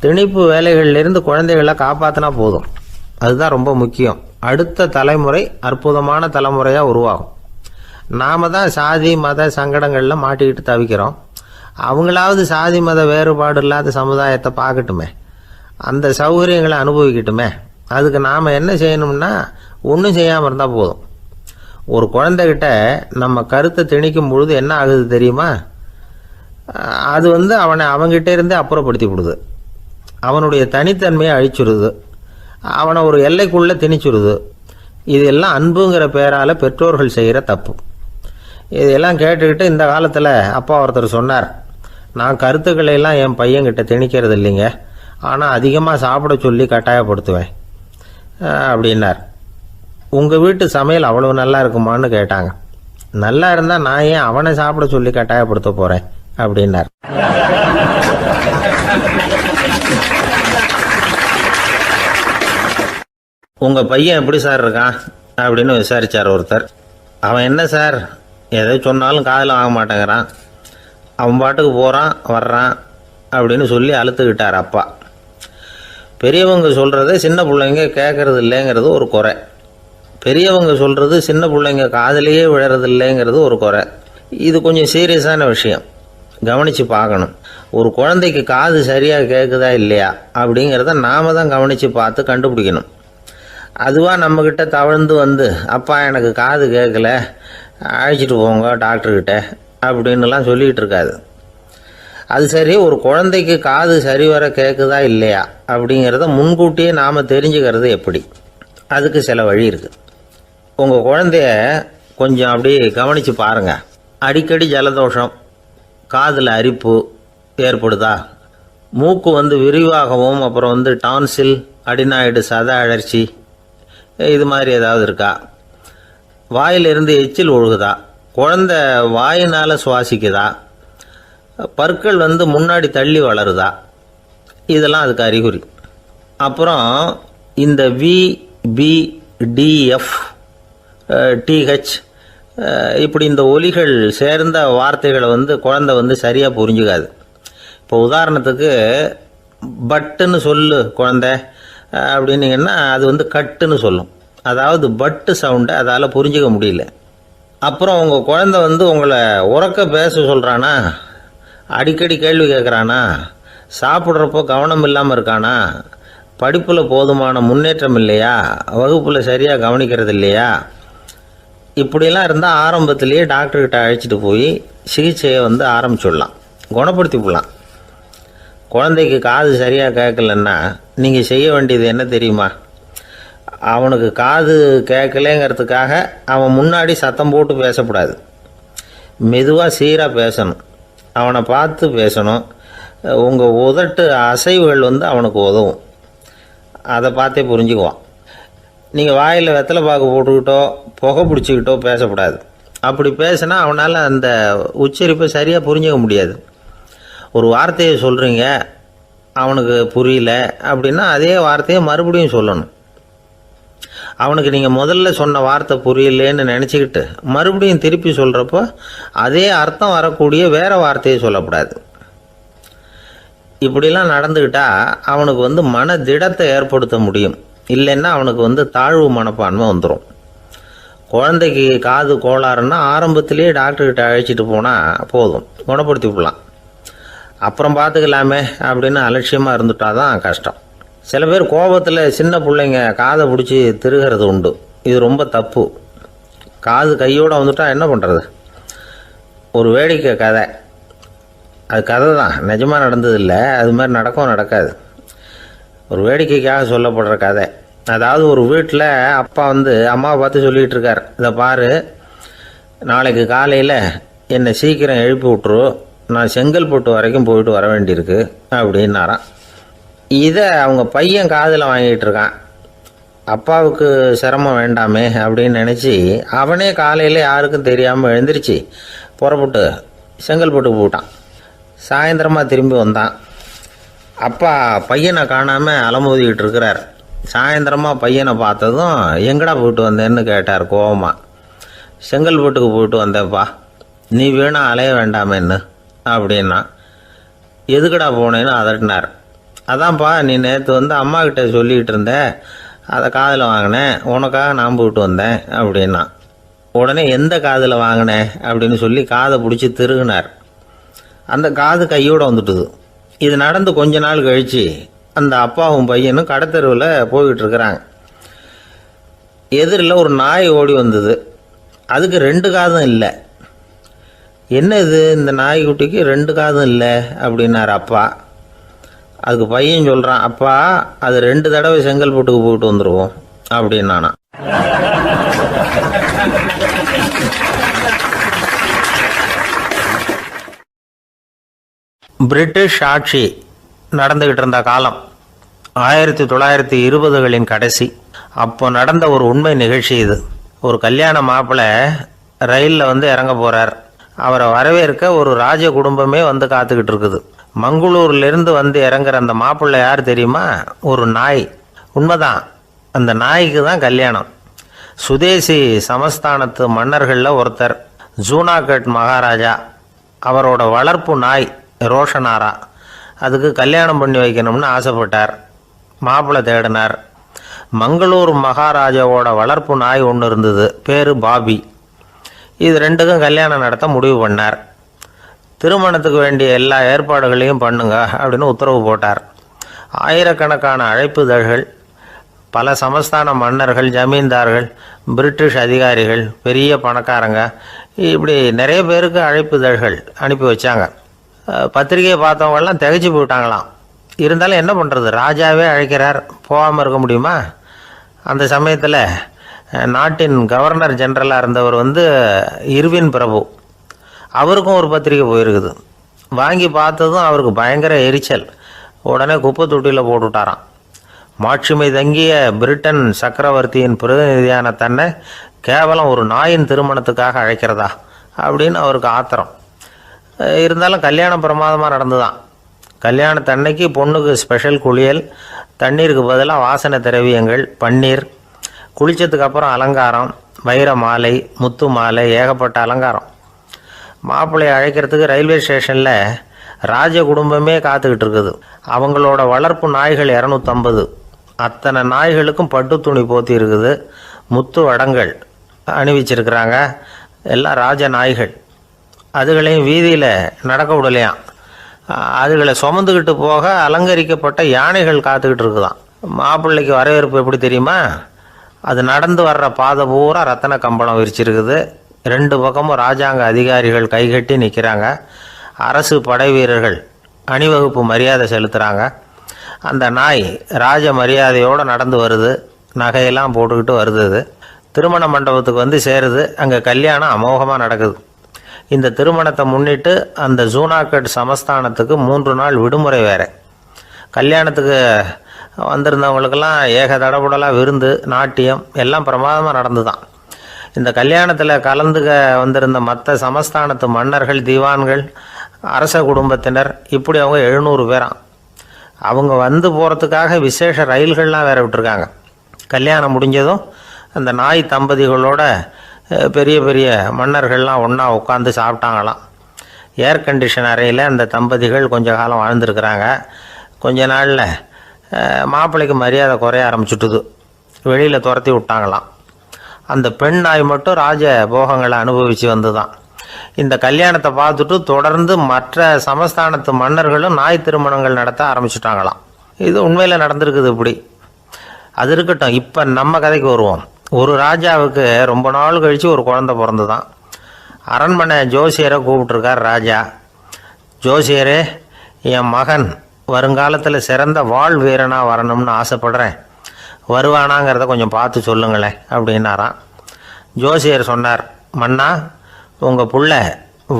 திணிப்பு வேலைகளிலிருந்து குழந்தைகளை காப்பாற்றினா போதும். அதுதான் ரொம்ப முக்கியம். அடுத்த தலைமுறை அற்புதமான தலைமுறையாக உருவாகும். நாம் தான் சாதி மத சங்கடங்களில் மாட்டிக்கிட்டு தவிக்கிறோம். அவங்களாவது சாதி மத வேறுபாடு இல்லாத சமுதாயத்தை பார்க்கட்டுமே, அந்த சௌகரியங்களை அனுபவிக்கட்டுமே. அதுக்கு நாம் என்ன செய்யணும்னா ஒன்றும் செய்யாமல் இருந்தால் போதும். ஒரு குழந்தைகிட்ட நம்ம கருத்தை திணிக்கும் பொழுது என்ன ஆகுது தெரியுமா? அது வந்து அவனை அவங்ககிட்ட இருந்தே அப்புறப்படுத்தி விடுது. அவனுடைய தனித்தன்மையை அழிச்சுடுது. அவனை ஒரு எல்லைக்குள்ளே திணிச்சுடுது. இதெல்லாம் அன்புங்கிற பேரால் பெற்றோர்கள் செய்கிற தப்பு. இதெல்லாம் கேட்டுக்கிட்டு இந்த காலத்தில் அப்பா ஒருத்தர் சொன்னார், நான் கருத்துக்களை எல்லாம் என் பையன்கிட்ட திணிக்கிறது இல்லைங்க, ஆனால் அதிகமாக சாப்பிட சொல்லி கட்டாயப்படுத்துவேன் அப்படின்னார். உங்கள் வீட்டு சமையல் அவ்வளோ நல்லா இருக்குமான்னு கேட்டாங்க. நல்லா இருந்தால் நான் ஏன் அவனை சாப்பிட சொல்லி கட்டாயப்படுத்த போகிறேன் அப்படின்னார். உங்கள் பையன் எப்படி சார் இருக்கான் அப்படின்னு விசாரித்தார் ஒருத்தர். அவன் என்ன சார், எதை சொன்னாலும் காதில் வாங்க மாட்டேங்கிறான், அவன் பாட்டுக்கு போகிறான் வர்றான் அப்படின்னு சொல்லி அழுத்துக்கிட்டார் அப்பா. பெரியவங்க சொல்கிறத சின்ன பிள்ளைங்க கேட்கறது இல்லைங்கிறது ஒரு குறை, பெரியவங்க சொல்கிறது சின்ன பிள்ளைங்க காதிலேயே விழறது இல்லைங்கிறது ஒரு குறை. இது கொஞ்சம் சீரியஸான விஷயம், கவனித்து பார்க்கணும். ஒரு குழந்தைக்கு காது சரியாக கேட்குதா இல்லையா அப்படிங்கிறத நாம் தான் கவனித்து பார்த்து கண்டுபிடிக்கணும். அதுவாக நம்மக்கிட்ட தவழ்ந்து வந்து அப்பா எனக்கு காது கேட்கல, அழைச்சிட்டு போங்க டாக்டர்கிட்ட அப்படின்னுலாம் சொல்லிகிட்டு இருக்காது. அது சரி, ஒரு குழந்தைக்கு காது சரிவர கேட்குதா இல்லையா அப்படிங்கிறத முன்கூட்டியே நாம் தெரிஞ்சுக்கிறது எப்படி? அதுக்கு சில வழி இருக்குது. உங்கள் குழந்தைய கொஞ்சம் அப்படி கவனித்து பாருங்கள். அடிக்கடி ஜலதோஷம், காதில் அரிப்பு ஏற்படுதா, மூக்கு விரிவாகவும் அப்புறம் டான்சில், அடினாய்டு, சத அழற்சி இது மாதிரி ஏதாவது இருக்கா, வாயிலிருந்து எச்சில் ஒழுகுதா, குழந்தை வாயினால் சுவாசிக்குதா, பற்கள் முன்னாடி தள்ளி வளருதா, இதெல்லாம் அதுக்கு அறிகுறி. அப்புறம் இந்த VBDF TH இப்படி இந்த ஒலிகள் சேர்ந்த வார்த்தைகளை குழந்தை சரியாக புரிஞ்சுக்காது. இப்போ உதாரணத்துக்கு பட்டுன்னு சொல்லு குழந்தை அப்படின்னீங்கன்னா அது கட்டுன்னு சொல்லும். அதாவது பட்டு சவுண்டை அதால் புரிஞ்சுக்க முடியல. அப்புறம் உங்கள் குழந்தை உங்களை உறக்க பேச சொல்கிறானா, அடிக்கடி கேள்வி கேட்குறானா, சாப்பிட்றப்போ கவனம் இல்லாமல் இருக்கானா, படிப்பில் போதுமான முன்னேற்றம் இல்லையா, வகுப்பில் சரியாக கவனிக்கிறது இல்லையா, இப்படிலாம் இருந்தால் ஆரம்பத்திலேயே டாக்டர்கிட்ட அழைச்சிட்டு போய் சிகிச்சையை ஆரம்பிச்சுடலாம், குணப்படுத்தி விடலாம். குழந்தைக்கு காது சரியாக கேட்கலன்னா நீங்கள் செய்ய வேண்டியது என்ன தெரியுமா? அவனுக்கு காது கேட்கலேங்கிறதுக்காக அவன் முன்னாடி சத்தம் போட்டு பேசக்கூடாது. மெதுவாக சீராக பேசணும், அவனை பார்த்து பேசணும். உங்கள் உதட்டு அசைவுகள் அவனுக்கு உதவும், அதை பார்த்தே புரிஞ்சுக்குவான். நீங்கள் வாயில் வெத்தலை பாக்கு போட்டுக்கிட்டோ புகை பிடிச்சிக்கிட்டோ பேசக்கூடாது. அப்படி பேசினா அவனால் அந்த உச்சரிப்பை சரியாக புரிஞ்சிக்க முடியாது. ஒரு வார்த்தையை சொல்கிறீங்க, அவனுக்கு புரியல அப்படின்னா அதே வார்த்தையை மறுபடியும் சொல்லணும். அவனுக்கு நீங்கள் முதல்ல சொன்ன வார்த்தை புரியலேன்னு நினச்சிக்கிட்டு மறுபடியும் திருப்பி சொல்கிறப்போ அதே அர்த்தம் வரக்கூடிய வேறு வார்த்தையை சொல்லக்கூடாது. இப்படிலாம் நடந்துக்கிட்டால் அவனுக்கு மன திடத்தை ஏற்படுத்த முடியும். இல்லைன்னா அவனுக்கு தாழ்வு மனப்பான்மை வந்துடும். குழந்தைக்கு காது கோளாறுன்னா ஆரம்பத்திலேயே டாக்டர்கிட்ட அழைச்சிட்டு போனால் போதும், குணப்படுத்தி விடலாம். அப்புறம் பார்த்துக்கலாமே அப்படின்னு அலட்சியமாக இருந்துட்டால் தான் கஷ்டம். சில பேர் கோபத்தில் சின்ன பிள்ளைங்க காதை பிடிச்சி திருகிறது உண்டு. இது ரொம்ப தப்பு. காது கையோடு வந்துட்டால் என்ன பண்ணுறது? ஒரு வேடிக்கை கதை, அது கதை தான், நிஜமாக நடந்ததில்லை, அது மாதிரி நடக்காது. ஒரு வேடிக்கைக்காக சொல்லப்படுற கதை. அதாவது ஒரு வீட்டில் அப்பா அம்மாவை பார்த்து சொல்லிகிட்டு இருக்கார், இதை பாரு, நாளைக்கு காலையில் என்னை சீக்கிரம் எழுப்பி விட்ரு, நான் செங்கல்பட்டு வரைக்கும் போயிட்டு வர வேண்டியிருக்கு அப்படின்னாராம். இதை அவங்க பையன் காதில் வாங்கிட்டு இருக்கான். அப்பாவுக்கு சிரமம் வேண்டாமே அப்படின்னு நினச்சி அவனே காலையில் யாருக்கும் தெரியாமல் எழுந்திரிச்சு புறப்பட்டு செங்கல்பட்டுக்கு போட்டான். சாயந்தரமாக திரும்பி வந்தான். அப்பா பையனை காணாமல் அலமோதிக்கிட்டு இருக்கிறார். சாயந்தரமாக பையனை பார்த்ததும் எங்கடா போயிட்டு வந்தேன்னு கேட்டார் கோவமாக. செங்கல்பட்டுக்கு போயிட்டு வந்தேன்ப்பா, நீ வேணா அலைய வேண்டாமேன்னு அப்படின்னா. எதுக்கடா போனேன்னு அதட்டினார். அதான்ப்பா, நீ நேற்று அம்மா கிட்ட சொல்லிகிட்டு இருந்த, அதை காதில் வாங்கினேன், உனக்காக நான் போயிட்டு வந்தேன் அப்படின்னா. உடனே எந்த காதில் வாங்கினேன் அப்படின்னு சொல்லி காதை பிடிச்சி திருகினார். அந்த காது கையோடு வந்துட்டுது. இது நடந்து கொஞ்ச நாள் கழித்து அந்த அப்பாவும் பையனும் கடத்தெருவில் போய்கிட்டு இருக்கிறாங்க. எதிரில் ஒரு நாய் ஓடி வந்தது. அதுக்கு 2 காதும் இல்லை. என்ன இது, இந்த நாய்க்குட்டிக்கு 2 காதும் இல்லை அப்படின்னார் அப்பா. அதுக்கு பையன் சொல்கிறான், அப்பா அது 2 தடவை செங்கல்பட்டுக்கு போயிட்டு வந்துடுவோம் அப்படின்னானா. பிரிட்டிஷ் ஆட்சி நடந்துக்கிட்டு இருந்த காலம் 1920களின் கடைசி. அப்போ நடந்த ஒரு உண்மை நிகழ்ச்சி இது. ஒரு கல்யாண மாப்பிள்ளை ரயிலில் இறங்க போகிறார். அவரை வரவேற்க ஒரு ராஜ குடும்பமே காத்துக்கிட்டு இருக்குது. மங்களூர்லேருந்து இறங்குற அந்த மாப்பிள்ளை யார் தெரியுமா? ஒரு நாய். உண்மைதான், அந்த நாய்க்கு தான் கல்யாணம். சுதேசி சமஸ்தானத்து மன்னர்களில் ஒருத்தர் ஜூனாகட் மகாராஜா. அவரோட வளர்ப்பு நாய் ரோஷனாரா. அதுக்கு கல்யாணம் பண்ணி வைக்கணும்னு ஆசைப்பட்டார். மாப்பிள்ளை தேடினார். மங்களூர் மகாராஜாவோட வளர்ப்பு நாய் ஒன்று இருந்தது, பேர் பாபி. இது ரெண்டுக்கும் கல்யாணம் நடத்த முடிவு பண்ணார். திருமணத்துக்கு வேண்டிய எல்லா ஏற்பாடுகளையும் பண்ணுங்க அப்படின்னு உத்தரவு போட்டார். ஆயிரக்கணக்கான அழைப்புதழ்கள், பல சமஸ்தான மன்னர்கள், ஜமீன்தார்கள், பிரிட்டிஷ் அதிகாரிகள், பெரிய பணக்காரங்க, இப்படி நிறைய பேருக்கு அழைப்புதழ்கள் அனுப்பி வச்சாங்க. பத்திரிகையை பார்த்தவங்கெல்லாம் திகைச்சு போயிட்டாங்களாம். இருந்தாலும் என்ன பண்ணுறது, ராஜாவே அழைக்கிறார், போகாமல் இருக்க முடியுமா? அந்த சமயத்தில் நாட்டின் கவர்னர் ஜெனரலாக இருந்தவர் இர்வின் பிரபு. அவருக்கும் ஒரு பத்திரிகை போயிருக்குது. வாங்கி பார்த்ததும் அவருக்கு பயங்கர எரிச்சல். உடனே குப்பை தொட்டியில் போட்டுவிட்டாராம். மாட்சிமை தங்கிய பிரிட்டன் சக்கரவர்த்தியின் பிரதிநிதியான தன்னை கேவலம் ஒரு நாயின் திருமணத்துக்காக அழைக்கிறதா அப்படின்னு அவருக்கு ஆத்திரம். இருந்தாலும் கல்யாணம் பிரமாதமாக நடந்துதான். கல்யாணத்தன்னைக்கு பொண்ணுக்கு ஸ்பெஷல் குளியல், தண்ணீருக்கு பதிலாக வாசனை திரவியங்கள், பன்னீர், குளித்ததுக்கு அப்புறம் அலங்காரம், வைர மாலை, முத்து மாலை, ஏகப்பட்ட அலங்காரம். மாப்பிள்ளையை அழைக்கிறதுக்கு ரயில்வே ஸ்டேஷனில் ராஜ குடும்பமே காத்துக்கிட்டு இருக்குது. அவங்களோட வளர்ப்பு நாய்கள் 250. அத்தனை நாய்களுக்கும் பட்டு துணி போத்தி இருக்குது. முத்து வடங்கள் அணிவிச்சிருக்கிறாங்க. எல்லாம் ராஜ நாய்கள். அதுகளையும் வீதியில் நடக்க விடலையாம். அதுகளை சுமந்துக்கிட்டு போக அலங்கரிக்கப்பட்ட யானைகள் காத்துக்கிட்டு இருக்குதான். மாப்பிள்ளைக்கு வரவேற்பு எப்படி தெரியுமா? அது நடந்து வர்ற பாதை பூரா ரத்தன கம்பளம் விரிச்சிருக்குது. 2 பக்கமும் ராஜாங்க அதிகாரிகள் கைகட்டி நிற்கிறாங்க. அரசு படை வீரர்கள் அணிவகுப்பு மரியாதை செலுத்துகிறாங்க. அந்த நாய் ராஜ மரியாதையோடு நடந்து வருது. நகையெல்லாம் போட்டுக்கிட்டு வருது. திருமண மண்டபத்துக்கு சேருது. அங்கே கல்யாணம் அமோகமாக நடக்குது. இந்த திருமணத்தை முன்னிட்டு அந்த ஜூனாகட் சமஸ்தானத்துக்கு 3 நாள் விடுமுறை வேறு. கல்யாணத்துக்கு வந்திருந்தவங்களுக்கெல்லாம் ஏக தடபுடலாக விருந்து, நாட்டியம் எல்லாம் பிரமாதமாக நடந்து தான். இந்த கல்யாணத்தில் கலந்துக்க வந்திருந்த மற்ற சமஸ்தானத்து மன்னர்கள், தீவான்கள், அரச குடும்பத்தினர், இப்படி அவங்க 700 பேராம். அவங்க போகிறதுக்காக விசேஷ ரயில்கள்லாம் வேற விட்டுருக்காங்க. கல்யாணம் முடிஞ்சதும் அந்த நாய் தம்பதிகளோட பெரிய பெரிய மன்னர்கள்லாம் ஒன்றா உட்காந்து சாப்பிட்டாங்களாம். ஏர் கண்டிஷன் அறையில் அந்த தம்பதிகள் கொஞ்ச காலம் வாழ்ந்துருக்கிறாங்க. கொஞ்ச நாளில் மாப்பிள்ளைக்கு மரியாதை குறைய ஆரம்பிச்சுட்டுது. வெளியில் துரத்தி விட்டாங்களாம். அந்த பெண் நாய் மட்டும் ராஜ போகங்களை அனுபவித்து வந்து தான். இந்த கல்யாணத்தை பார்த்துட்டு தொடர்ந்து மற்ற சமஸ்தானத்து மன்னர்களும் நாய் திருமணங்கள் நடத்த ஆரம்பிச்சுட்டாங்களாம். இது உண்மையில் நடந்திருக்குது. இப்படி அது இருக்கட்டும். இப்போ நம்ம கதைக்கு வருவோம். ஒரு ராஜாவுக்கு ரொம்ப நாள் கழித்து ஒரு குழந்தை பிறந்து தான். அரண்மனை ஜோசியரை கூப்பிட்டுருக்கார் ராஜா. ஜோசியரே, என் மகன் வருங்காலத்தில் சிறந்த வாள் வீரனாக வரணும்னு ஆசைப்படுறேன். வருவானாங்கிறத கொஞ்சம் பார்த்து சொல்லுங்களேன் அப்படின்னாராம். ஜோசியர் சொன்னார், மன்னா, உங்கள் புள்ள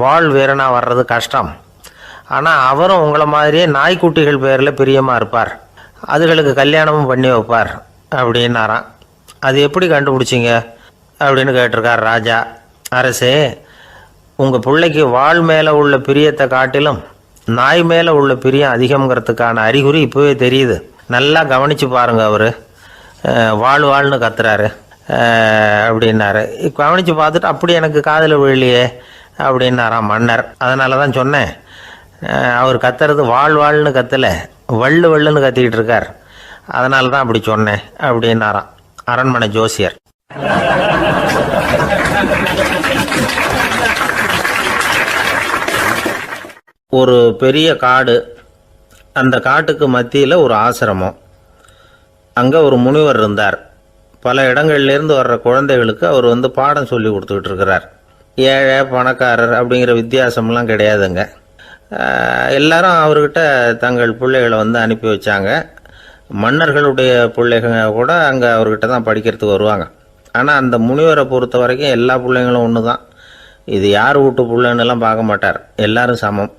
வாள் வீரனாக வர்றது கஷ்டம். ஆனால் அவரும் உங்களை மாதிரியே நாய்க்குட்டிகள் பேரில் பிரியமாக இருப்பார். அதுகளுக்கு கல்யாணமும் பண்ணி வைப்பார் அப்படின்னாராம். அது எப்படி கண்டுபிடிச்சிங்க அப்படின்னு கேட்டிருக்கார் ராஜா. அரசே, உங்கள் பிள்ளைக்கு வாள் மேலே உள்ள பிரியத்தை காட்டிலும் நாய் மேலே உள்ள பிரியம் அதிகங்கிறதுக்கான அறிகுறி இப்போவே தெரியுது. நல்லா கவனித்து பாருங்கள். அவர் வாழ்னு கத்துறாரு அப்படின்னாரு. கவனித்து பார்த்துட்டு அப்படி எனக்கு காதில் விழலையே அப்படின்னாராம் மன்னர். அதனால தான் சொன்னேன், அவர் கத்துறது வாழ்னு கத்தலை, வள்ளுன்னு கத்திக்கிட்டு இருக்கார். அதனால தான் அப்படி சொன்னேன் அப்படின்னாராம் அரண்மனை ஜோசியர். ஒரு பெரிய காடு. அந்த காட்டுக்கு மத்தியில் ஒரு ஆசிரமம். அங்கே ஒரு முனிவர் இருந்தார். பல இடங்கள்லேருந்து வர்ற குழந்தைகளுக்கு அவர் பாடம் சொல்லி கொடுத்துக்கிட்டு இருக்கிறார். ஏழை பணக்காரர் அப்படிங்கிற வித்தியாசம்லாம் கிடையாதுங்க. எல்லாரும் அவர்கிட்ட தங்கள் பிள்ளைகளை அனுப்பி வச்சாங்க. மன்னர்களுடைய பிள்ளைங்க கூட அங்கே அவர்கிட்ட தான் படிக்கிறதுக்கு வருவாங்க. ஆனால் அந்த முனிவரை பொறுத்த வரைக்கும் எல்லா பிள்ளைங்களும் ஒன்று தான். இது யார் வீட்டு பிள்ளைன்னெல்லாம் பார்க்க மாட்டார். எல்லாரும் சமம்.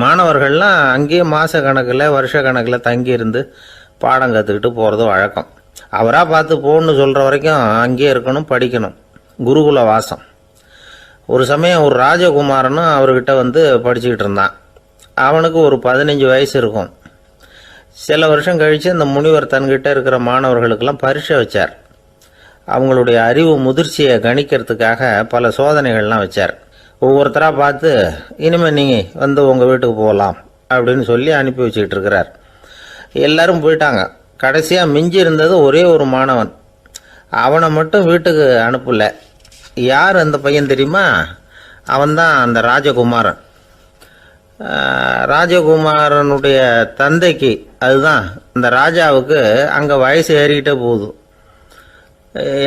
மாணவர்கள்லாம் அங்கேயே மாத கணக்கில் வருஷ கணக்கில் தங்கியிருந்து பாடம் கற்றுக்கிட்டு போகிறது வழக்கம். அவராக பார்த்து போகணுன்னு சொல்கிற வரைக்கும் அங்கேயே இருக்கணும், படிக்கணும். குருகுல வாசம். ஒரு சமயம் ஒரு ராஜகுமாரனும் அவர்கிட்ட வந்து படிச்சுக்கிட்டு இருந்தான். அவனுக்கு ஒரு 15 வயசு இருக்கும். சில வருஷம் கழித்து அந்த முனிவர் தன்கிட்ட இருக்கிற மாணவர்களுக்கெல்லாம் பரீட்சை வச்சார். அவங்களுடைய அறிவு முதிர்ச்சியை கணிக்கிறதுக்காக பல சோதனைகள்லாம் வச்சார். ஒவ்வொருத்தராக பார்த்து இனிமேல் நீங்கள் வந்து உங்கள் வீட்டுக்கு போகலாம் அப்படின்னு சொல்லி அனுப்பி வச்சுக்கிட்டு இருக்கிறார். எல்லாரும் போயிட்டாங்க. கடைசியாக மிஞ்சி இருந்தது ஒரே ஒரு மாணவன். அவனை மட்டும் வீட்டுக்கு அனுப்பலை. யார் அந்த பையன் தெரியுமா? அவன்தான் அந்த ராஜகுமாரன். ராஜகுமாரனுடைய தந்தைக்கு, அதுதான் அந்த ராஜாவுக்கு, அங்கே வயசு ஏறிக்கிட்டே போகுது.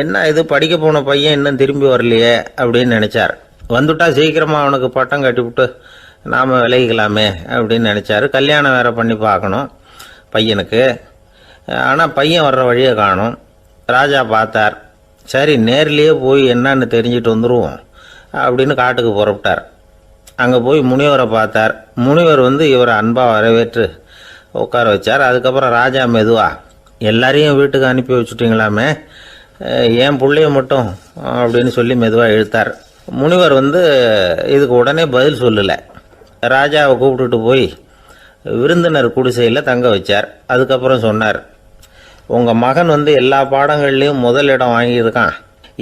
என்ன இது, படிக்க போன பையன் இன்னும் திரும்பி வரலையே அப்படின்னு நினச்சார். வந்துட்டா சீக்கிரமாக அவனுக்கு பட்டம் கட்டிவிட்டு நாம் விலகிக்கலாமே அப்படின்னு நினச்சார். கல்யாணம் வேறு பண்ணி பார்க்கணும் பையனுக்கு. ஆனால் பையன் வர்ற வழியை காணும். ராஜா பார்த்தார். சரி, நேர்லேயே போய் என்னன்னு தெரிஞ்சுட்டு வந்துடுவோம் அப்படின்னு காட்டுக்கு புறப்பட்டார். அங்கே போய் முனிவரை பார்த்தார். முனிவர் வந்து இவரை அன்பாக வரவேற்று உட்கார வச்சார். அதுக்கப்புறம் ராஜா மெதுவா, எல்லாரையும் வீட்டுக்கு அனுப்பி வச்சுட்டிங்களாமே, ஏன் பிள்ளைய மட்டும் அப்படின்னு சொல்லி மெதுவாக இழுத்தார். முனிவர் வந்து இதுக்கு உடனே பதில் சொல்லலை. ராஜாவை கூப்பிட்டுட்டு போய் விருந்தினர் குடிசையில் தங்க வச்சார். அதுக்கப்புறம் சொன்னார், உங்கள் மகன் வந்து எல்லா பாடங்கள்லேயும் முதல் இடம் வாங்கியிருக்கான்.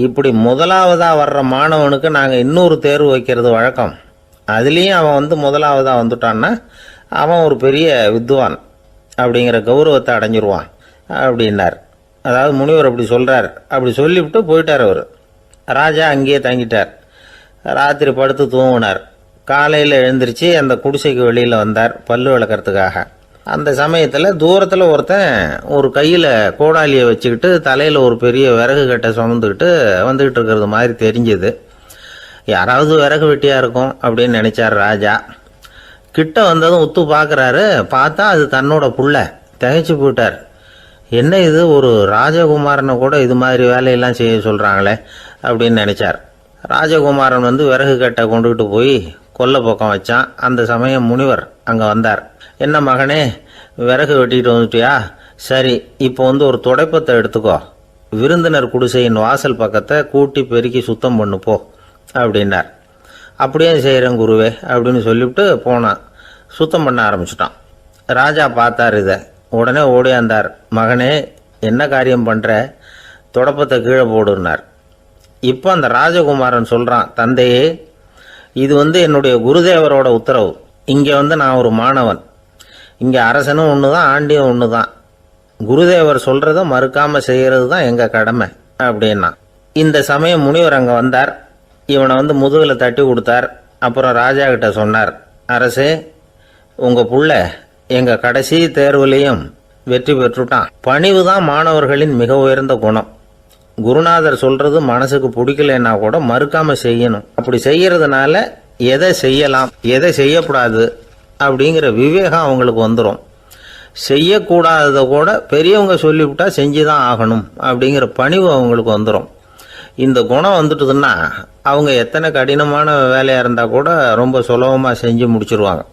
இப்படி முதலாவதாக வர்ற மாணவனுக்கு நாங்கள் இன்னொரு தேர்வு வைக்கிறது வழக்கம். அதுலேயும் அவன் வந்து முதலாவதாக வந்துட்டான்னா அவன் ஒரு பெரிய வித்வான் அப்படிங்கிற கௌரவத்தை அடைஞ்சிருவான் அப்படின்னார். அதாவது முனிவர் அப்படி சொல்கிறார். அப்படி சொல்லிவிட்டு போயிட்டார் அவர். ராஜா அங்கேயே தங்கிட்டார். ராத்திரி படுத்து தூங்கினார். காலையில் எழுந்திரிச்சு அந்த குடிசைக்கு வெளியில் வந்தார் பல்லு விளக்கிறதுக்காக. அந்த சமயத்தில் தூரத்தில் ஒருத்தன் ஒரு கையில் கோடாலியை வச்சுக்கிட்டு தலையில் ஒரு பெரிய விறகு கட்டை சுமந்துக்கிட்டு வந்துக்கிட்டு இருக்கிறது மாதிரி தெரிஞ்சுது. யாராவது விறகு வெட்டியாக இருக்கும் அப்படின்னு நினச்சார் ராஜா. கிட்ட வந்ததும் உத்து பார்க்குறாரு. பார்த்தா அது தன்னோட புள்ள. திகைச்சு போயிட்டார். என்ன இது, ஒரு ராஜகுமாரனை கூட இது மாதிரி வேலையெல்லாம் செய்ய சொல்கிறாங்களே அப்படின்னு நினச்சார். ராஜகுமாரன் வந்து விறகு கட்டை கொண்டுகிட்டு போய் கொல்லை பக்கம் வச்சான். அந்த சமயம் முனிவர் அங்கே வந்தார். என்ன மகனே, விறகு வெட்டிட்டு வந்துட்டியா? சரி, இப்போ வந்து ஒரு துடைப்பத்தை எடுத்துக்கோ, விருந்தினர் குடிசையின் வாசல் பக்கத்தை கூட்டி பெருக்கி சுத்தம் பண்ணு போ அப்படின்னார். அப்படியே செய்கிறேன் குருவே அப்படின்னு சொல்லிவிட்டு போனான். சுத்தம் பண்ண ஆரம்பிச்சிட்டான். ராஜா பார்த்தார் இதை. உடனே ஓடியாந்தார். மகனே, என்ன காரியம் பண்ணுற? துடப்பத்தை கீழே போடுனார். இப்போ அந்த ராஜகுமாரன் சொல்கிறான், தந்தையே, இது வந்து என்னுடைய குருதேவரோட உத்தரவு. இங்கே வந்து நான் ஒரு மாணவன். இங்கே அரசனும் ஒன்று தான், ஆண்டியும் ஒன்று தான். குருதேவர் சொல்கிறத மறுக்காமல் செய்கிறது தான் எங்கள் கடமை அப்படின்னா. இந்த சமயம் முனிவர் அங்கே வந்தார். இவனை வந்து முதுகில் தட்டி கொடுத்தார். அப்புறம் ராஜா கிட்ட சொன்னார், அரசே, உங்கள் புள்ள எங்கள் கடைசி தேர்வுலையும் வெற்றி பெற்றுட்டான். பணிவு தான் மாணவர்களின் மிக உயர்ந்த குணம். குருநாதர் சொல்றது மனசுக்கு பிடிக்கலன்னா கூட மறுக்காம செய்யணும். அப்படி செய்யறதுனால எதை செய்யலாம் எதை செய்யக்கூடாது அப்படிங்கிற விவேகம் அவங்களுக்கு வந்துடும். செய்யக்கூடாததை கூட பெரியவங்க சொல்லிவிட்டா செஞ்சுதான் ஆகணும் அப்படிங்கிற பணிவு அவங்களுக்கு வந்துடும். இந்த குணம் வந்துட்டுதுன்னா அவங்க எத்தனை கடினமான வேலையாக இருந்தால் கூட ரொம்ப சுலபமாக செஞ்சு முடிச்சிருவாங்க.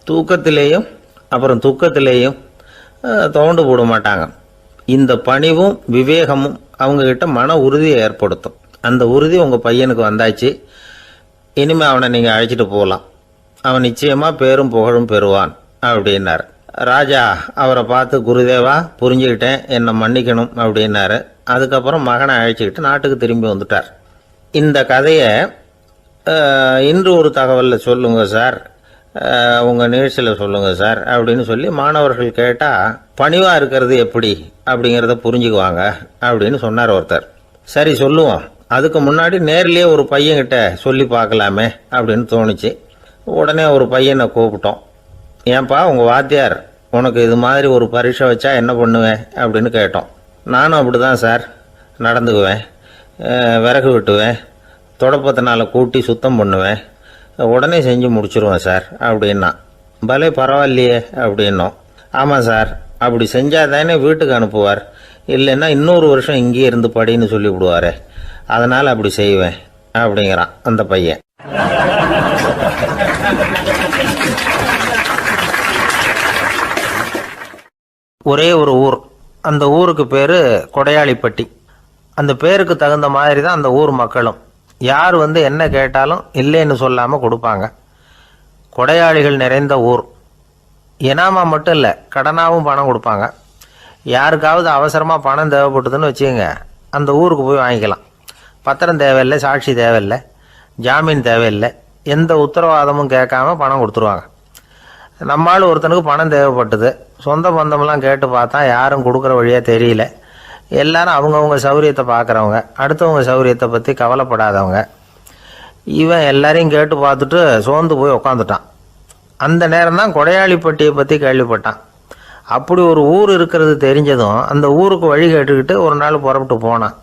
தூக்கத்திலேயும் அப்புறம் துக்கத்திலேயும் தோண்டு போட மாட்டாங்க. இந்த பணிவும் விவேகமும் அவங்கக்கிட்ட மன உறுதியை ஏற்படுத்தும். அந்த உறுதி உங்கள் பையனுக்கு வந்தாச்சு. இனிமேல் அவனை நீங்கள் அழைச்சிட்டு போகலாம். அவன் நிச்சயமாக பேரும் புகழும் பெறுவான் அப்படின்னார். ராஜா அவரை பார்த்து, குருதேவா, புரிஞ்சுக்கிட்டேன், என்னை மன்னிக்கணும் அப்படின்னாரு. அதுக்கப்புறம் மகனை அழைச்சிக்கிட்டு நாட்டுக்கு திரும்பி வந்துட்டார். இந்த கதையை இன்று ஒரு தகவலில் சொல்லுங்கள் சார், உங்கள் நிகழ்ச்சியில் சொல்லுங்கள் சார் அப்படின்னு சொல்லி மாணவர்கள் கேட்டால் பணிவாக இருக்கிறது எப்படி அப்படிங்கிறத புரிஞ்சுக்குவாங்க அப்படின்னு சொன்னார் ஒருத்தர். சரி சொல்லுவோம், அதுக்கு முன்னாடி நேர்லேயே ஒரு பையன்கிட்ட சொல்லி பார்க்கலாமே அப்படின்னு தோணுச்சு. உடனே ஒரு பையனை கூப்பிட்டோம். ஏன்பா, உங்கள் வாத்தியார் உனக்கு இது மாதிரி ஒரு பரீட்சை வச்சா என்ன பண்ணுவேன் அப்படின்னு கேட்டோம். நானும் அப்படி தான் சார் நடந்துக்குவேன், விறகு வெட்டுவேன், தொடப்பத்தினால கூட்டி சுத்தம் பண்ணுவேன், உடனே செஞ்சு முடிச்சிருவேன் சார் அப்படின்னா. பலே பரவாயில்லையே அப்படின்னோம். ஆமாம் சார், அப்படி செஞ்சால் தானே வீட்டுக்கு அனுப்புவார், இல்லைன்னா இன்னொரு வருஷம் இங்கேயே இருந்து படின்னு சொல்லி விடுவார், அதனால் அப்படி செய்வேன் அப்படிங்கிறான் அந்த பையன். ஒரே ஒரு ஊர். அந்த ஊருக்கு பேர் கொடையாளிப்பட்டி. அந்த பேருக்கு தகுந்த மாதிரி தான் அந்த ஊர் மக்களும். யார் வந்து என்ன கேட்டாலும் இல்லைன்னு சொல்லாமல் கொடுப்பாங்க. கொடையாளிகள் நிறைந்த ஊர். இனாமா மட்டும் இல்லை, கடனாகவும் பணம் கொடுப்பாங்க. யாருக்காவது அவசரமாக பணம் தேவைப்பட்டதுன்னு வச்சுக்கோங்க, அந்த ஊருக்கு போய் வாங்கிக்கலாம். பத்திரம் தேவையில்லை, சாட்சி தேவையில்லை, ஜாமீன் தேவையில்லை, எந்த உத்தரவாதமும் கேட்காம பணம் கொடுத்துருவாங்க. நம்மளால் ஒருத்தனுக்கு பணம் தேவைப்பட்டது. சொந்த பந்தமெல்லாம் கேட்டு பார்த்தா யாரும் கொடுக்குற வழியாக தெரியல. எல்லாரும் அவங்கவுங்க சௌரியத்தை பார்க்குறவங்க, அடுத்தவங்க சௌரியத்தை பற்றி கவலைப்படாதவங்க. இவன் எல்லாரையும் கேட்டு பார்த்துட்டு சோர்ந்து போய் உக்காந்துட்டான். அந்த நேரம் தான் கொடையாளிப்பட்டியை பற்றி கேள்விப்பட்டான். அப்படி ஒரு ஊர் இருக்கிறது தெரிஞ்சதும் அந்த ஊருக்கு வழி கேட்டுக்கிட்டு ஒரு நாள் புறப்பட்டு போனான்.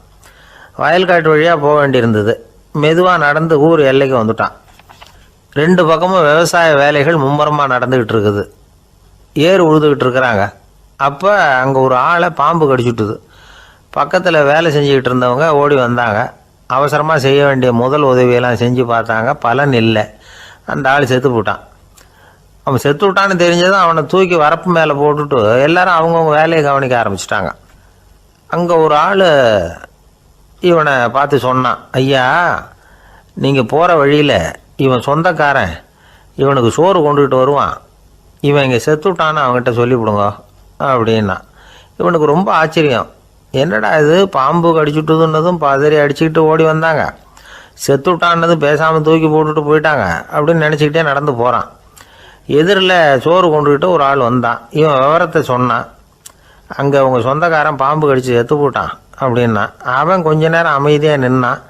வயல்காட்டு வழியாக போக வேண்டியிருந்தது. மெதுவாக நடந்து ஊர் எல்லைக்கு வந்துட்டான். 2 பக்கமும் விவசாய வேலைகள் மும்முரமாக நடந்துக்கிட்டு இருக்குது. ஏர் உழுதுகிட்டு இருக்கிறாங்க. அப்போ அங்கே ஒரு ஆளை பாம்பு கடிச்சுட்டுது. பக்கத்தில் வேலை செஞ்சுக்கிட்டு இருந்தவங்க ஓடி வந்தாங்க. அவசரமாக செய்ய வேண்டிய முதல் உதவியெல்லாம் செஞ்சு பார்த்தாங்க. பலன் இல்லை. அந்த ஆள் செத்து போட்டான். அவன் செத்து விட்டான்னு தெரிஞ்சதும் அவனை தூக்கி வரப்பு மேலே போட்டுட்டு எல்லாரும் அவங்கவுங்க வேலையை கவனிக்க ஆரம்பிச்சிட்டாங்க. அங்கே ஒரு ஆள் இவனை பார்த்து சொன்னான், ஐயா, நீங்கள் போகிற வழியில் இவன் சொந்தக்காரன், இவனுக்கு சோறு கொண்டுகிட்டு வருவான், இவன் இங்கே செத்துட்டான்னு அவங்ககிட்ட சொல்லிவிடுங்க அப்படின்னா. இவனுக்கு ரொம்ப ஆச்சரியம். என்னடா இது, பாம்பு கடிச்சுட்டுதுன்னதும் பதறி அடிச்சுக்கிட்டு ஓடி வந்தாங்க, செத்துட்டான்னதும் பேசாமல் தூக்கி போட்டுட்டு போயிட்டாங்க அப்படின்னு நினச்சிக்கிட்டே நடந்து போகிறான். எதிரில் சோறு கொண்டுக்கிட்டு ஒரு ஆள் வந்தான். இவன் விவரத்தை சொன்னான். அங்கே அவங்க சொந்தக்காரன் பாம்பு கடிச்சு செத்து போட்டான் அப்படின்னா. அவன் கொஞ்ச நேரம் அமைதியாக நின்னான்.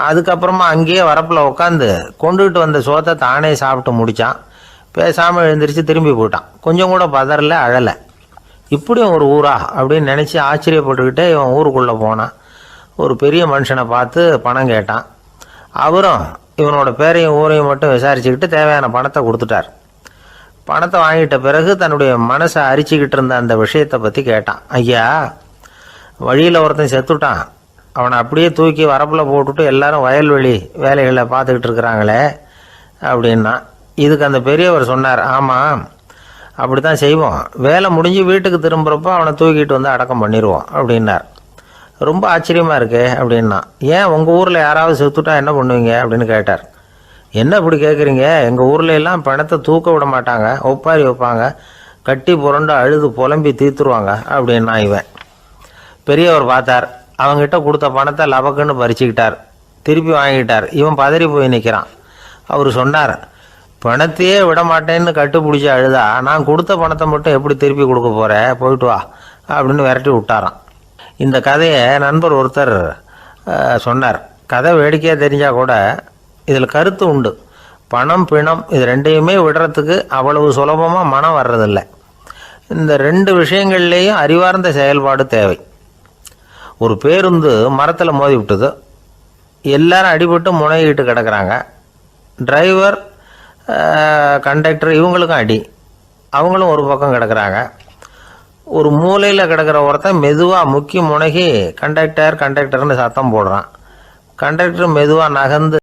அதுக்கப்புறமா அங்கேயே வரப்பில் உட்காந்து கொண்டுகிட்டு வந்த சோத்தை தானே சாப்பிட்டு முடித்தான். பேசாமல் எழுந்திரிச்சு திரும்பி போயிட்டான். கொஞ்சம் கூட பதறல, அழலை. இப்படியும் ஒரு ஊரா அப்படின்னு நினச்சி ஆச்சரியப்பட்டுக்கிட்டே இவன் ஊருக்குள்ளே போனான். ஒரு பெரிய மனுஷனை பார்த்து பணம் கேட்டான். அவரும் இவனோட பேரையும் ஊரையும் மட்டும் விசாரிச்சுக்கிட்டு தேவையான பணத்தை கொடுத்துட்டார். பணத்தை வாங்கிட்ட பிறகு தன்னுடைய மனசை அரிச்சிக்கிட்டு இருந்த அந்த விஷயத்தை பற்றி கேட்டான். ஐயா, வழியில் ஒருத்தன் செத்துட்டான், அவனை அப்படியே தூக்கி வரப்பில் போட்டுட்டு எல்லாரும் வயல்வெளி வேலைகளை பார்த்துக்கிட்டு இருக்கிறாங்களே அப்படின்னா. இதுக்கு அந்த பெரியவர் சொன்னார், ஆமாம், அப்படி தான் செய்வோம். வேலை முடிஞ்சு வீட்டுக்கு திரும்புகிறப்போ அவனை தூக்கிட்டு வந்து அடக்கம் பண்ணிடுவோம் அப்படின்னார். ரொம்ப ஆச்சரியமாக இருக்கே அப்படின்னா. ஏன் உங்கள் ஊரில் யாராவது செத்துட்டா என்ன பண்ணுவீங்க அப்படின்னு கேட்டார். என்ன இப்படி கேட்குறீங்க, எங்கள் ஊரில் எல்லாம் பணத்தை தூக்க விட மாட்டாங்க, ஒப்பாரி வைப்பாங்க, கட்டி புரண்டு அழுது புலம்பி தீர்த்துருவாங்க அப்படின்னா. இவன் பெரியவர் பார்த்தார். அவங்ககிட்ட கொடுத்த பணத்தை லபக்குன்னு பறிச்சுக்கிட்டார். திருப்பி வாங்கிட்டார். இவன் பதறி போய் நிற்கிறான். அவர் சொன்னார், பணத்தையே விட மாட்டேன்னு கட்டுப்பிடிச்சி அழுதா நான் கொடுத்த பணத்தை மட்டும் எப்படி திருப்பி கொடுக்க போகிறேன், போயிட்டு வா அப்படின்னு விரட்டி விட்டாரான். இந்த கதையை நண்பர் ஒருத்தர் சொன்னார். கதை வேடிக்கையாக தெரிஞ்சால் கூட இதில் கருத்து உண்டு. பணம் பிணம் இது ரெண்டையுமே விடுறதுக்கு அவ்வளவு சுலபமாக மனம் வர்றதில்லை. இந்த 2 விஷயங்கள்லேயும் அறிவார்ந்த செயல்பாடு தேவை. ஒரு பேருந்து மரத்தில் மோதி விட்டுது. எல்லாரும் அடிபட்டு முனைகிட்டு கிடக்கிறாங்க. டிரைவர், கண்டக்டர் இவங்களுக்கும் அடி. அவங்களும் ஒரு பக்கம் கிடக்கிறாங்க. ஒரு மூலையில் கிடக்கிற ஒருத்தன் மெதுவாக முக்கி முனகி கண்டக்டர்னு சத்தம் போடுறான். கண்டக்டர் மெதுவாக நகர்ந்து